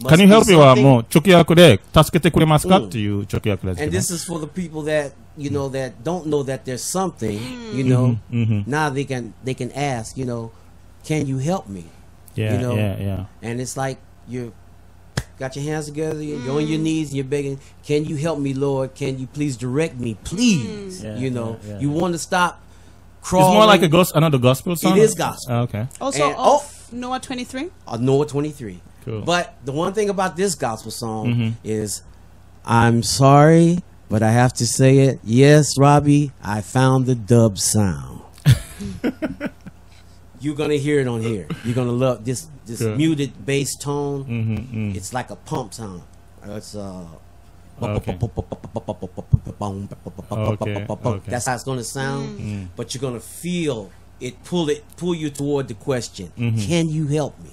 Can you help me はもう直訳で助けてくれますかっていう直訳ですけど。And this is for the people that you know that don't know that there's something, you know. Now they can ask, you know, can you help me? Yeah, you know? yeah. And it's like you got your hands together, you're on your knees, and you're begging, can you help me, Lord? Can you please direct me, please? You know, you want to stop crawling. It's more like another gospel song? It is gospel. Okay. Also off Noah 23? Noah 23. Cool. But the one thing about this gospel song is, I'm sorry, but I have to say it. Yes, Robbie, I found the dub sound. You're going to hear it on here. You're going to love this muted bass tone. It's like a pump sound. It's Okay. That's how it's gonna sound. But you're gonna feel it pull you toward the question. Can you help me?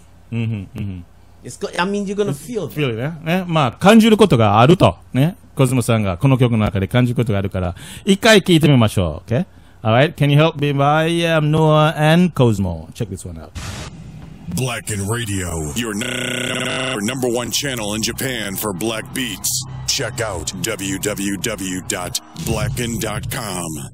I mean, you're gonna feel that. feel it ね。まあ、感じることがあると。ね。コズモさんがこの曲の中で感じることがあるから、一回聞いてみましょう。Okay? Alright, can you help me by Noah and Cosmo? Check this one out. BLACKAN Radio, your number one channel in Japan for black beats. Check out www.blackan.com.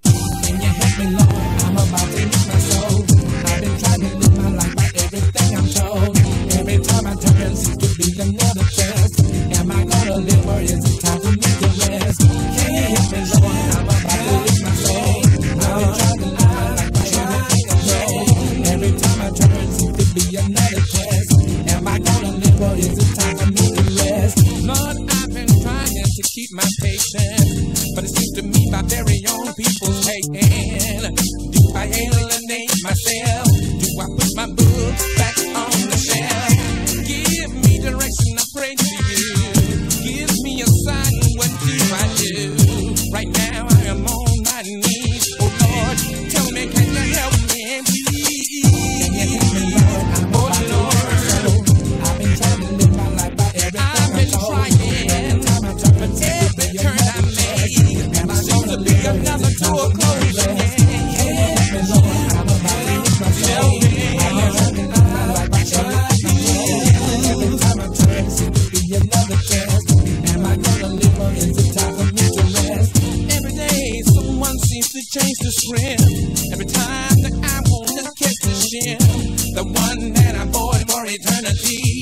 Can you help me, Lord? I'm about to lose my soul. I've been trying to live my life by everything I'm told. Every time I turn, seems to be another test. Am I gonna live or is it time for me to rest? Can you help me, Lord? I'm about to lose my soul. I've been trying to live my life by everything I'm told. Every time I turn, seems to be another test. Am I gonna live or is it time for me to rest? Lord, I've been trying to keep my patience, but it seems to me my very own people's hating. Do I alienate myself? Do I put my book back on the shelf? Give me direction, I pray to you. Give me a sign, what do I do? Right now I am on my knees. Oh Lord, tell me, can you help me, please? Can you help me, Lord? Oh Lord, I've been trying to live my life by everything I've been trying. Every time I turn, every turn I make, and I seem to be another door closing. Change the script every time that I wanna catch the ship. The one that I bought for eternity,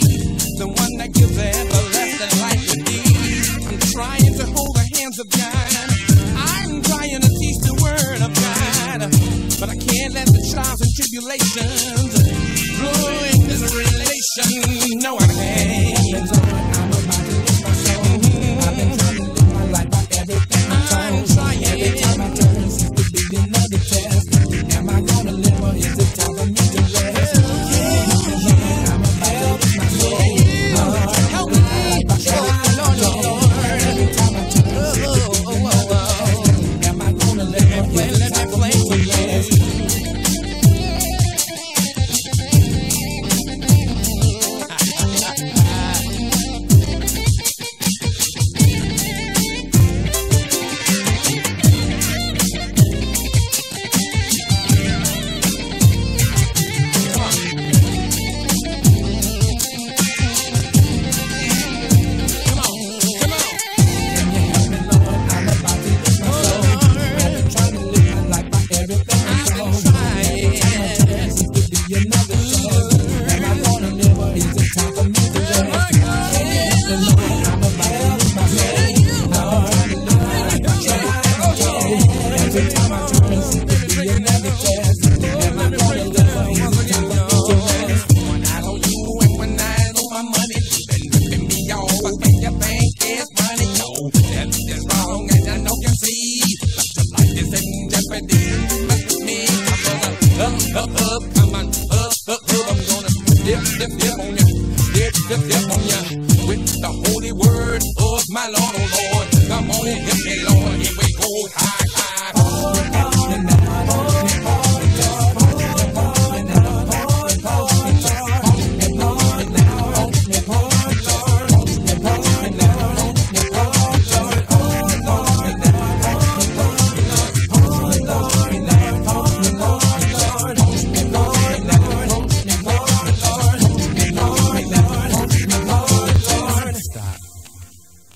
the one that gives everlasting life to me. I'm trying to hold the hands of God. I'm trying to teach the word of God, but I can't let the trials and tribulations ruin this relation. No, I can't. I'm about to lose my soul. I've been trying to live my life by everything I'm trying. Every time I turn, another test. Am I gonna live or is it time for me to rest? I'm about to lose my soul. Help me, Lord. Every time I turn, am I gonna live or is it time for me to rest?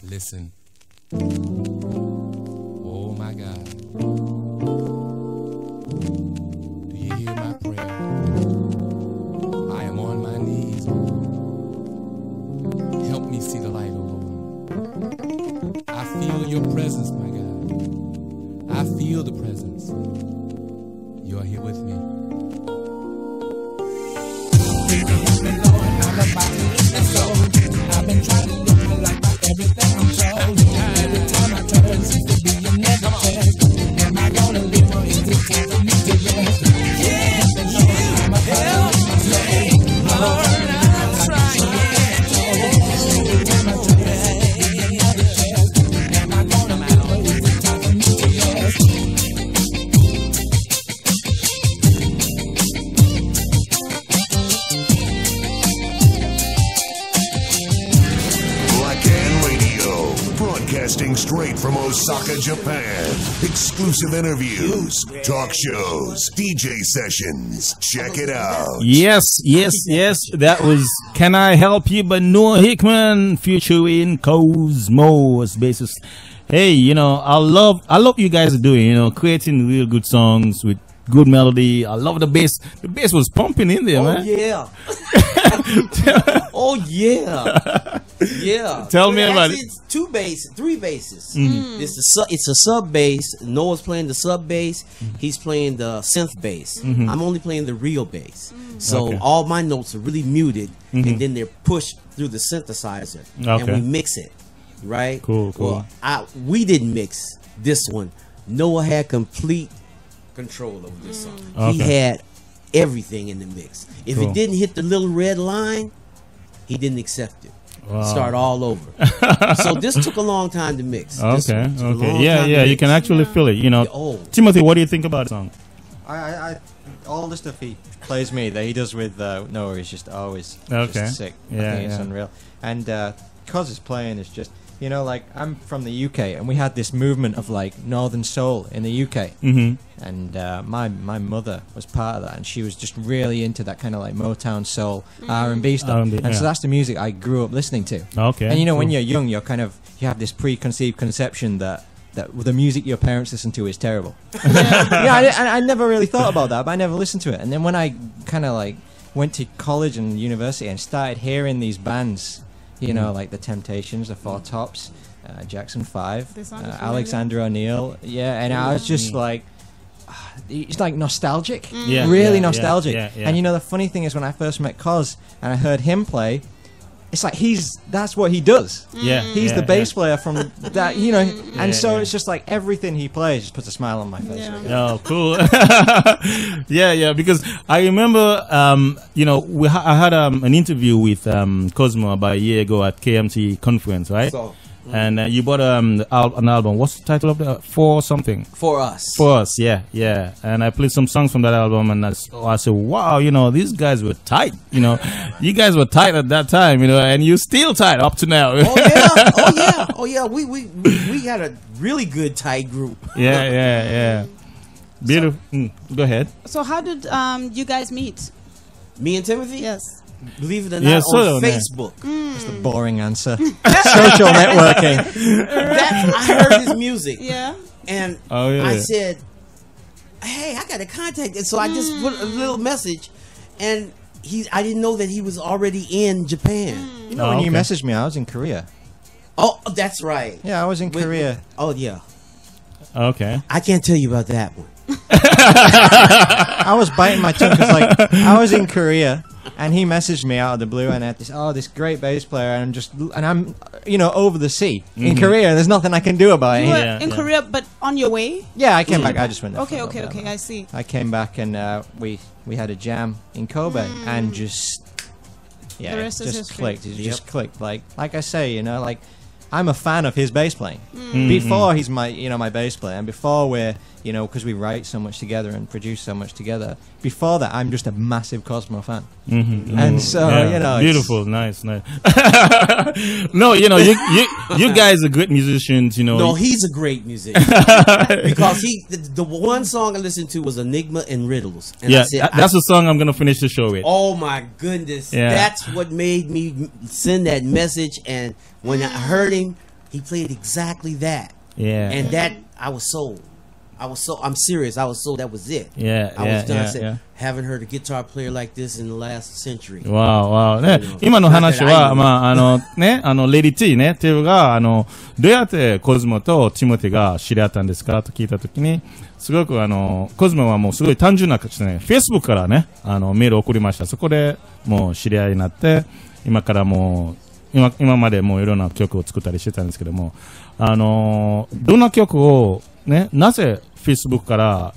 Listen. Oh my God. Do you hear my prayer? I am on my knees, oh Lord. Help me see the light, oh Lord. I feel your presence, my God. I feel the presence. You are here with me. I'm about to lose my soul. I've been trying to live my life by everything I'm told. Every time I turn, seems to be another test. Am I gonna live or is it time for me to rest? I'm about to lose my soul. Lord, I'm trying. Every time I Broadcasting straight from Osaka, Japan. Exclusive interviews, talk shows, DJ sessions. Check it out. Yes. That was Can I Help You by Noah Hickman featuring COSMO bassist. Hey, I love you guys are doing, creating real good songs with good melody. I love the bass. The bass was pumping in there, man. Yeah. Oh yeah. Yeah. Tell me about it. It's three basses. It's a sub bass. Noah's playing the sub bass. He's playing the synth bass. I'm only playing the real bass. So all my notes are really muted, and then they're pushed through the synthesizer, and we mix it. Right? Cool. Well, we didn't mix this one. Noah had complete control over this song. He had everything in the mix. If it didn't hit the little red line, he didn't accept it. Wow. Start all over. So this took a long time to mix. Okay. Yeah. You can actually feel it. Timothy, what do you think about the song? I all the stuff he plays me that he does with Noah is just always just sick. I think it's unreal. And Cos' playing is just. I'm from the UK, and we had this movement of Northern Soul in the UK, and my mother was part of that, and she was just really into that kind of Motown soul R&B stuff, and so that's the music I grew up listening to. Okay, and when you're young, you have this preconceived conception that the music your parents listen to is terrible. I never really thought about that, but I never listened to it, and then when I kind of went to college and university and started hearing these bands. Like the Temptations, the Four Tops, Jackson 5, Alexander O'Neal. Yeah, and I was just it's nostalgic. Really nostalgic. And the funny thing is when I first met Cos and I heard him play, it's that's what he does. He's the bass player from that, and so it's just everything he plays just puts a smile on my face. Oh, cool. Because I remember, I had an interview with COSMO about a year ago at KMT conference, right? And you bought an album. What's the title of that? For something? For Us. For Us, yeah. And I played some songs from that album, and I said, wow, these guys were tight. You guys were tight at that time, and you're still tight up to now. Oh yeah. We had a really good tight group. Yeah. Beautiful. Go ahead. So how did you guys meet? Me and Timothy? Yes. Believe it or not, on Facebook. That's the boring answer. Social networking. I heard his music. Yeah. And I said, hey, I got a contact. And so I just put a little message. And I didn't know that he was already in Japan. When you messaged me, I was in Korea. Oh, that's right. Yeah, I was in Korea. Oh, yeah. Okay. I can't tell you about that one. I was biting my tongue because I was in Korea. And he messaged me out of the blue, and I had this great bass player, and I'm over the sea in Korea. There's nothing I can do about it. You were in Korea, but on your way? Yeah, I came back. I just went there. Okay. I see. I came back, and we had a jam in Kobe, and the rest is history. Clicked. It just clicked. Like I say, I'm a fan of his bass playing. Before he's my bass player, and before we're because we write so much together and produce so much together. Before that, I'm just a massive COSMO fan, and so beautiful, nice. No, you guys are great musicians. No, he's a great musician because the one song I listened to was Enigma and Riddles. And I said, that's the song I'm gonna finish the show with. Oh my goodness, that's what made me send that message. And when I heard him, he played exactly that. And that I was sold. I'm serious. I was sold. That was it. I was done. I said, haven't heard a guitar player like this in the last century. Wow. 今の話は、レディ T ね、ティブが、どうやってコズモとティモティが知り合ったんですかと聞いたときに、すごくコズモはもうすごい単純な形でね、Facebook からね、メールを送りました。そこでもう知り合いになって、今からもう、今までもういろんな曲を作ったりしてたんですけども、どんな曲を、ね、なぜ Facebook から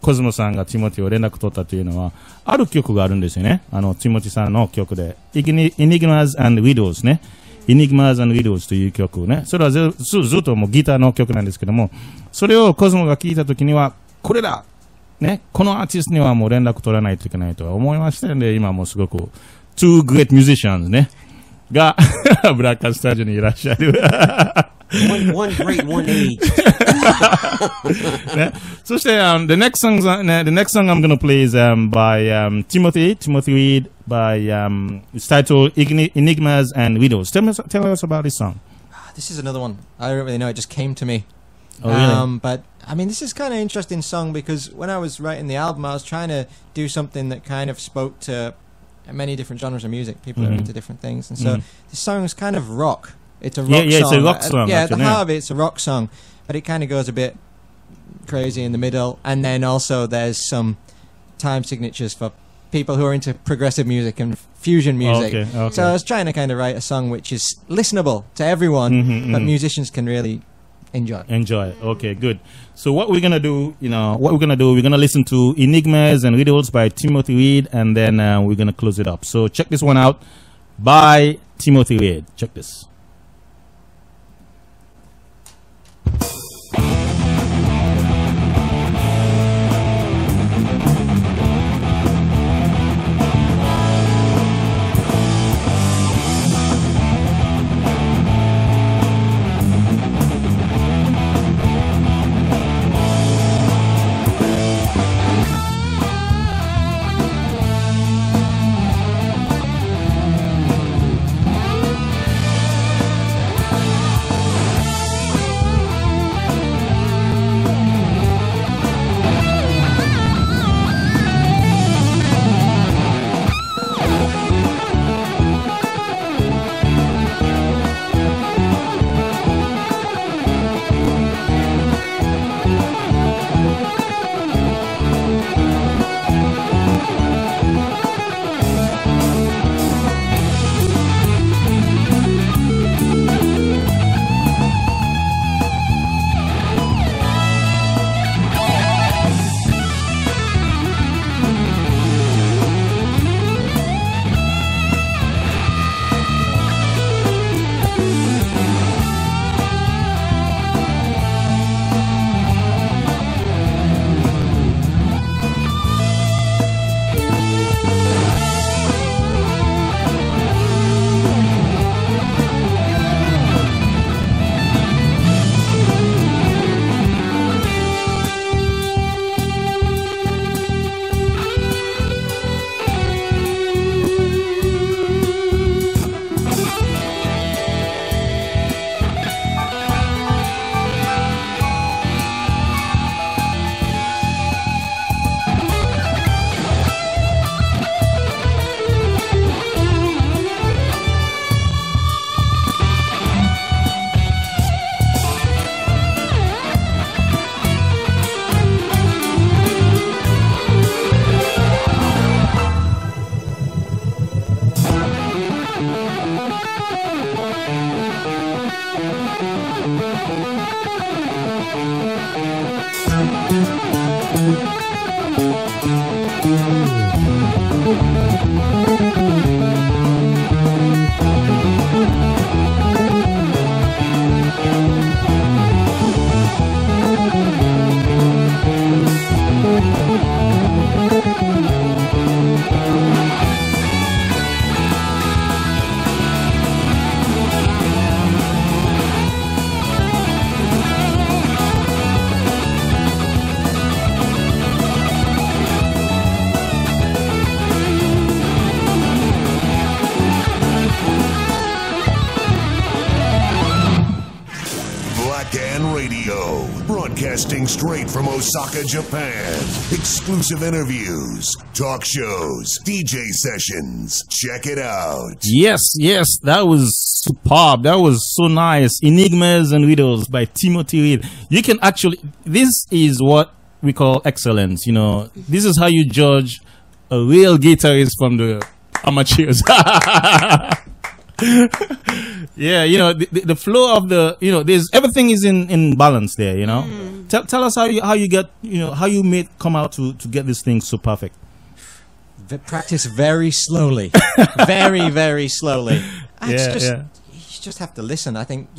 コズモさんがティモティを連絡取ったというのはある曲があるんですよね。ティモティさんの曲で Enigmas and Widows ね。Enigmas and Widows という曲をね。それはずっともうギターの曲なんですけども、それをコズモが聞いたときにはこれだね、このアーティストにはもう連絡取らないといけないと思いましたので、今もうすごく two great musicians ね。Ga BLACKAN stajeni Rashadu. One great, one age. So the next song I'm gonna play is by Timothy Reed by it's titled Enigmas and Widows. Tell us about this song. This is another one. I don't really know. It just came to me. Oh, really? But I mean, this is kind of an interesting song because when I was writing the album, I was trying to do something that kind of spoke to many different genres of music. People are into different things, and so this song is kind of rock. It's a rock song. It's a rock song. At the heart of it, it's a rock song, but it kind of goes a bit crazy in the middle, and then also there's some time signatures for people who are into progressive music and fusion music. Okay. So I was trying to kind of write a song which is listenable to everyone, but musicians can really enjoy. Okay, good. So what we're gonna do, we're gonna listen to Enigmas and Riddles by Timothy Reed, and then we're gonna close it up. So check this one out by Timothy Reed. Check this. BLACKAN Radio, broadcasting straight from Osaka, Japan. Exclusive interviews, talk shows, DJ sessions. Check it out. Yes, that was superb. That was so nice. Enigmas and Riddles by Timothy Reed. You can actually, this is what we call excellence. This is how you judge a real guitarist from the amateurs. Yeah, the flow of there's everything is in balance there. Tell us how you get how you come out to get this thing so perfect. Practice very slowly, very very slowly. You just have to listen. I think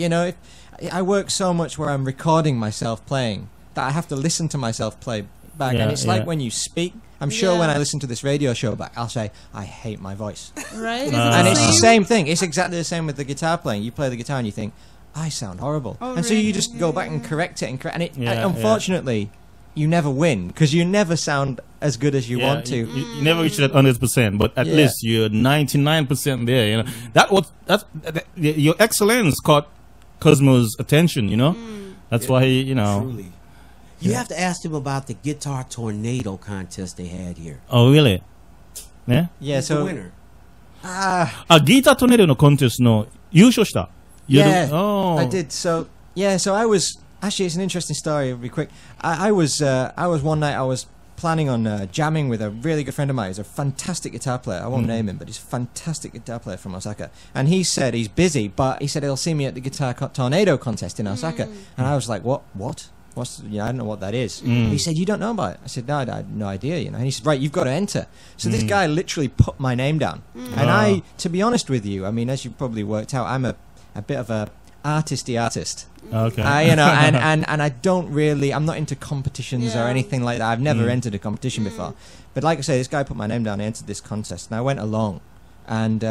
I work so much where I'm recording myself playing that I have to listen to myself play back, Yeah, and it's like when you speak. I'm sure when I listen to this radio show back, I'll say, I hate my voice. Right? Is And it it's the same? same thing. It's exactly the same with the guitar playing. You play the guitar and you think, I sound horrible. Oh, and so you really? just go back and correct it and it. Yeah, and unfortunately, you never win because you never sound as good as you want to. You never reach that 100%, but at least you're 99% there. You know your excellence caught Cosmo's attention. You know, that's why Truly. You have to ask him about the Guitar Tornado contest they had here. Oh, really? Yeah. Yeah, Who's the so winner? ギタートネルのコンテストの優勝した。 Yeah, Oh. I did. So I was actually. It's an interesting story. It'll be quick. I was one night. I was planning on jamming with a really good friend of mine. He's a fantastic guitar player. I won't name him, but he's a fantastic guitar player from Osaka. And he said he's busy, but he said he'll see me at the Guitar Tornado contest in Osaka. And I was like, what? What's I don't know what that is. He said, you don't know about it? I said, no, I had no idea. And he said, right, you've got to enter. So this guy literally put my name down. And I, to be honest with you, I mean, as you probably worked out, I'm a bit of a artisty artist. Okay. And I don't really, I'm not into competitions or anything like that. I've never entered a competition before. But like I say, this guy put my name down, I entered this contest, and I went along. And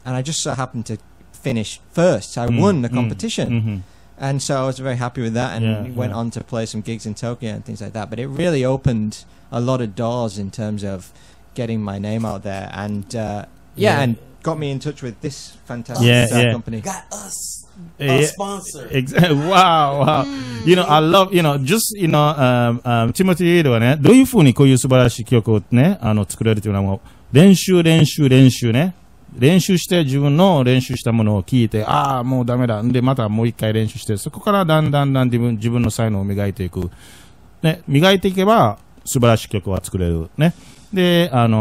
I just so happened to finish first. I won the competition. And so I was very happy with that, and went on to play some gigs in Tokyo and things like that. But it really opened a lot of doors in terms of getting my name out there. And and got me in touch with this fantastic guitar company. Got us a sponsor. Exactly. Wow. You know, I love, just, Timothy Reed はね、どういう風にこういう素晴らしい曲をね、作れるというのはもう、練習ね。練習して自分の練習したものを聞いて、ああ、もうダメだ。で、またもう一回練習して、そこからだんだん自分の才能を磨いていく。ね、磨いていけば素晴らしい曲は作れる。ね。で、なん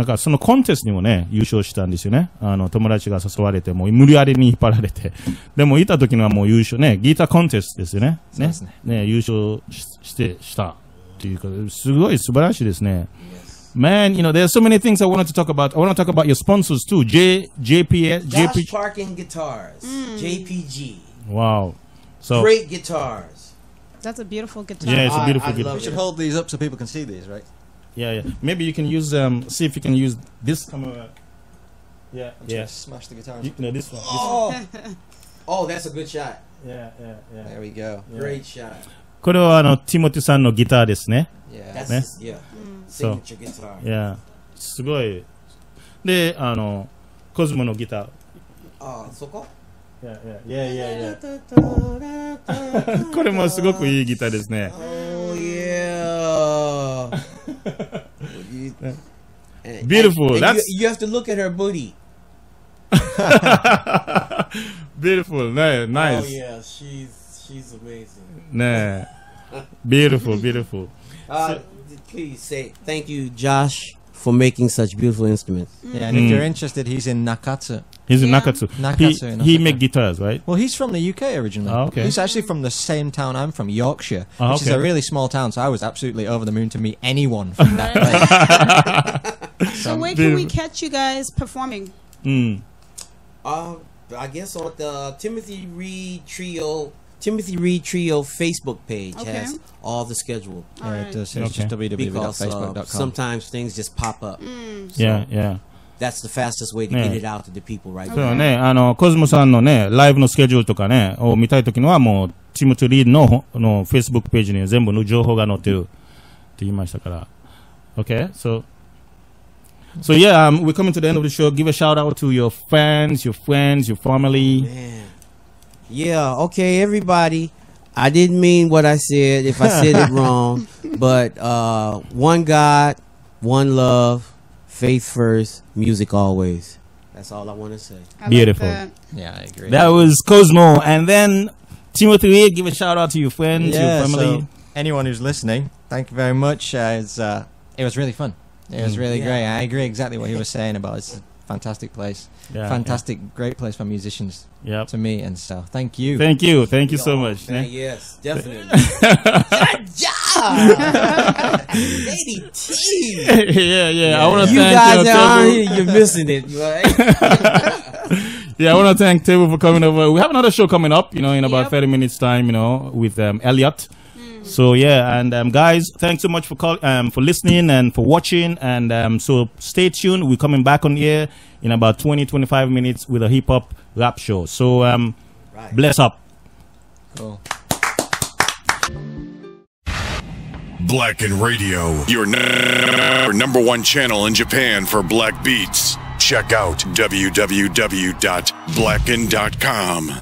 かそのコンテストにもね、優勝したんですよね。友達が誘われて、もう無理やりに引っ張られて。でもいた時にはもう優勝ね、ギターコンテストですよね。ね、優勝したっていうか、すごい素晴らしいですね。Man, there's so many things I wanted to talk about. I want to talk about your sponsors too. Josh Parkin Guitars, JPG. Wow. So great guitars. That's a beautiful guitar. Yeah, it's a beautiful guitar. We should hold these up so people can see these, right? Yeah. Maybe you can use see if you can use this camera. Yeah. Smash the guitar. This one. Oh, that's a good shot. Yeah. There we go. Great shot. これはティモティさんのギターですね。That's Yeah. Signature guitar. Yeah. すごい。で、コスモのギター。あ、そこ？ Yeah. これもすごくいいギターですね。Oh yeah. Beautiful. And you have to look at her booty. Beautiful. Nice. Oh yeah, she's amazing. ね Beautiful. Please say thank you, Josh, for making such beautiful instruments. Yeah, and if you're interested, he's in Nakatsu. He's in Nakatsu. Nakatsu He make guitars, right? Well, he's from the UK originally. Oh, okay. He's actually from the same town I'm from, Yorkshire, Oh, which is okay. a really small town. So I was absolutely over the moon to meet anyone from that place. So where can we catch you guys performing? I guess on the Timothy Reed Trio Facebook page has all the schedule. Yeah, it does. It's Okay. just Because www.facebook.com. sometimes things just pop up. Yeah. That's the fastest way to get it out to the people right そう now. ね、コスモさんのね、ライブのスケジュールとかね、を見たいときにはもう、ティモティ・リードのFacebook ページに全部の情報が載ってるって言いましたから。Okay? So yeah, we're coming to the end of the show. Give a shout out to your fans, your friends, your family. Man. Yeah, okay, everybody. I didn't mean what I said if I said it wrong. But one God, one love, faith first, music always. That's all I want to say. Beautiful. Yeah, I agree. That was Cosmo. And then Timothy Reed, give a shout out to your friends, your family. So anyone who's listening, thank you very much. It was really fun. It was really great. I agree exactly what he was saying about it's a fantastic place. Fantastic, great place for musicians to meet and stuff. Thank you. Thank you so much. Yes, definitely. Lady T. Yeah. I want to You thank guys are on Table. here, you're missing it. Right? Yeah, I want to thank Table for coming over. We have another show coming up, in about 30 minutes time, with Elliot. So yeah, and guys, thanks so much for listening and for watching. And so stay tuned. We're coming back on here in about 20-25 minutes with a hip hop rap show. So bless up. Cool. BLACKAN Radio, your number one channel in Japan for black beats. Check out www.blackan.com.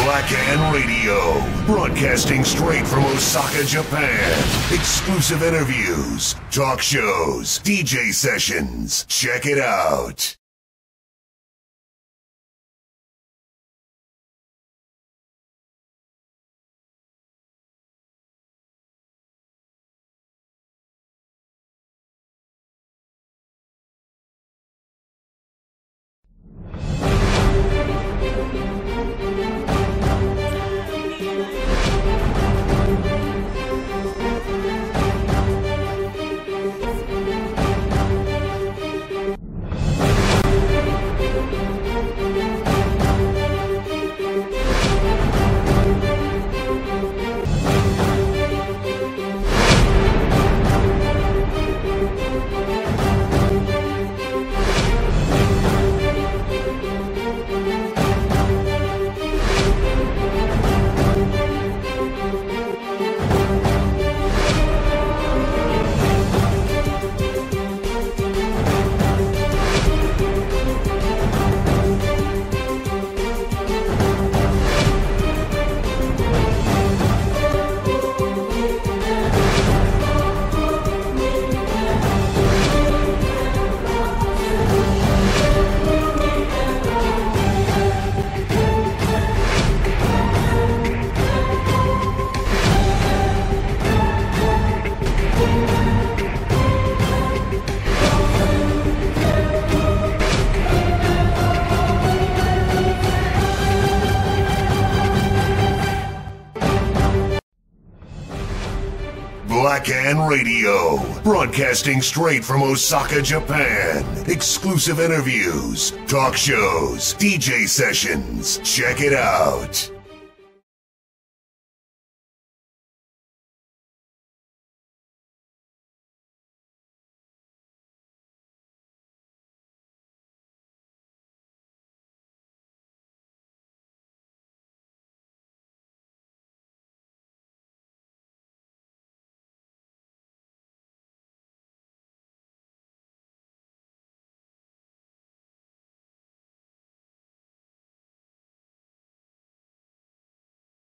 BLACKAN Radio, broadcasting straight from Osaka, Japan. Exclusive interviews, talk shows, DJ sessions. Check it out. BLACKAN Radio, broadcasting straight from Osaka, Japan. Exclusive interviews, talk shows, DJ sessions. Check it out.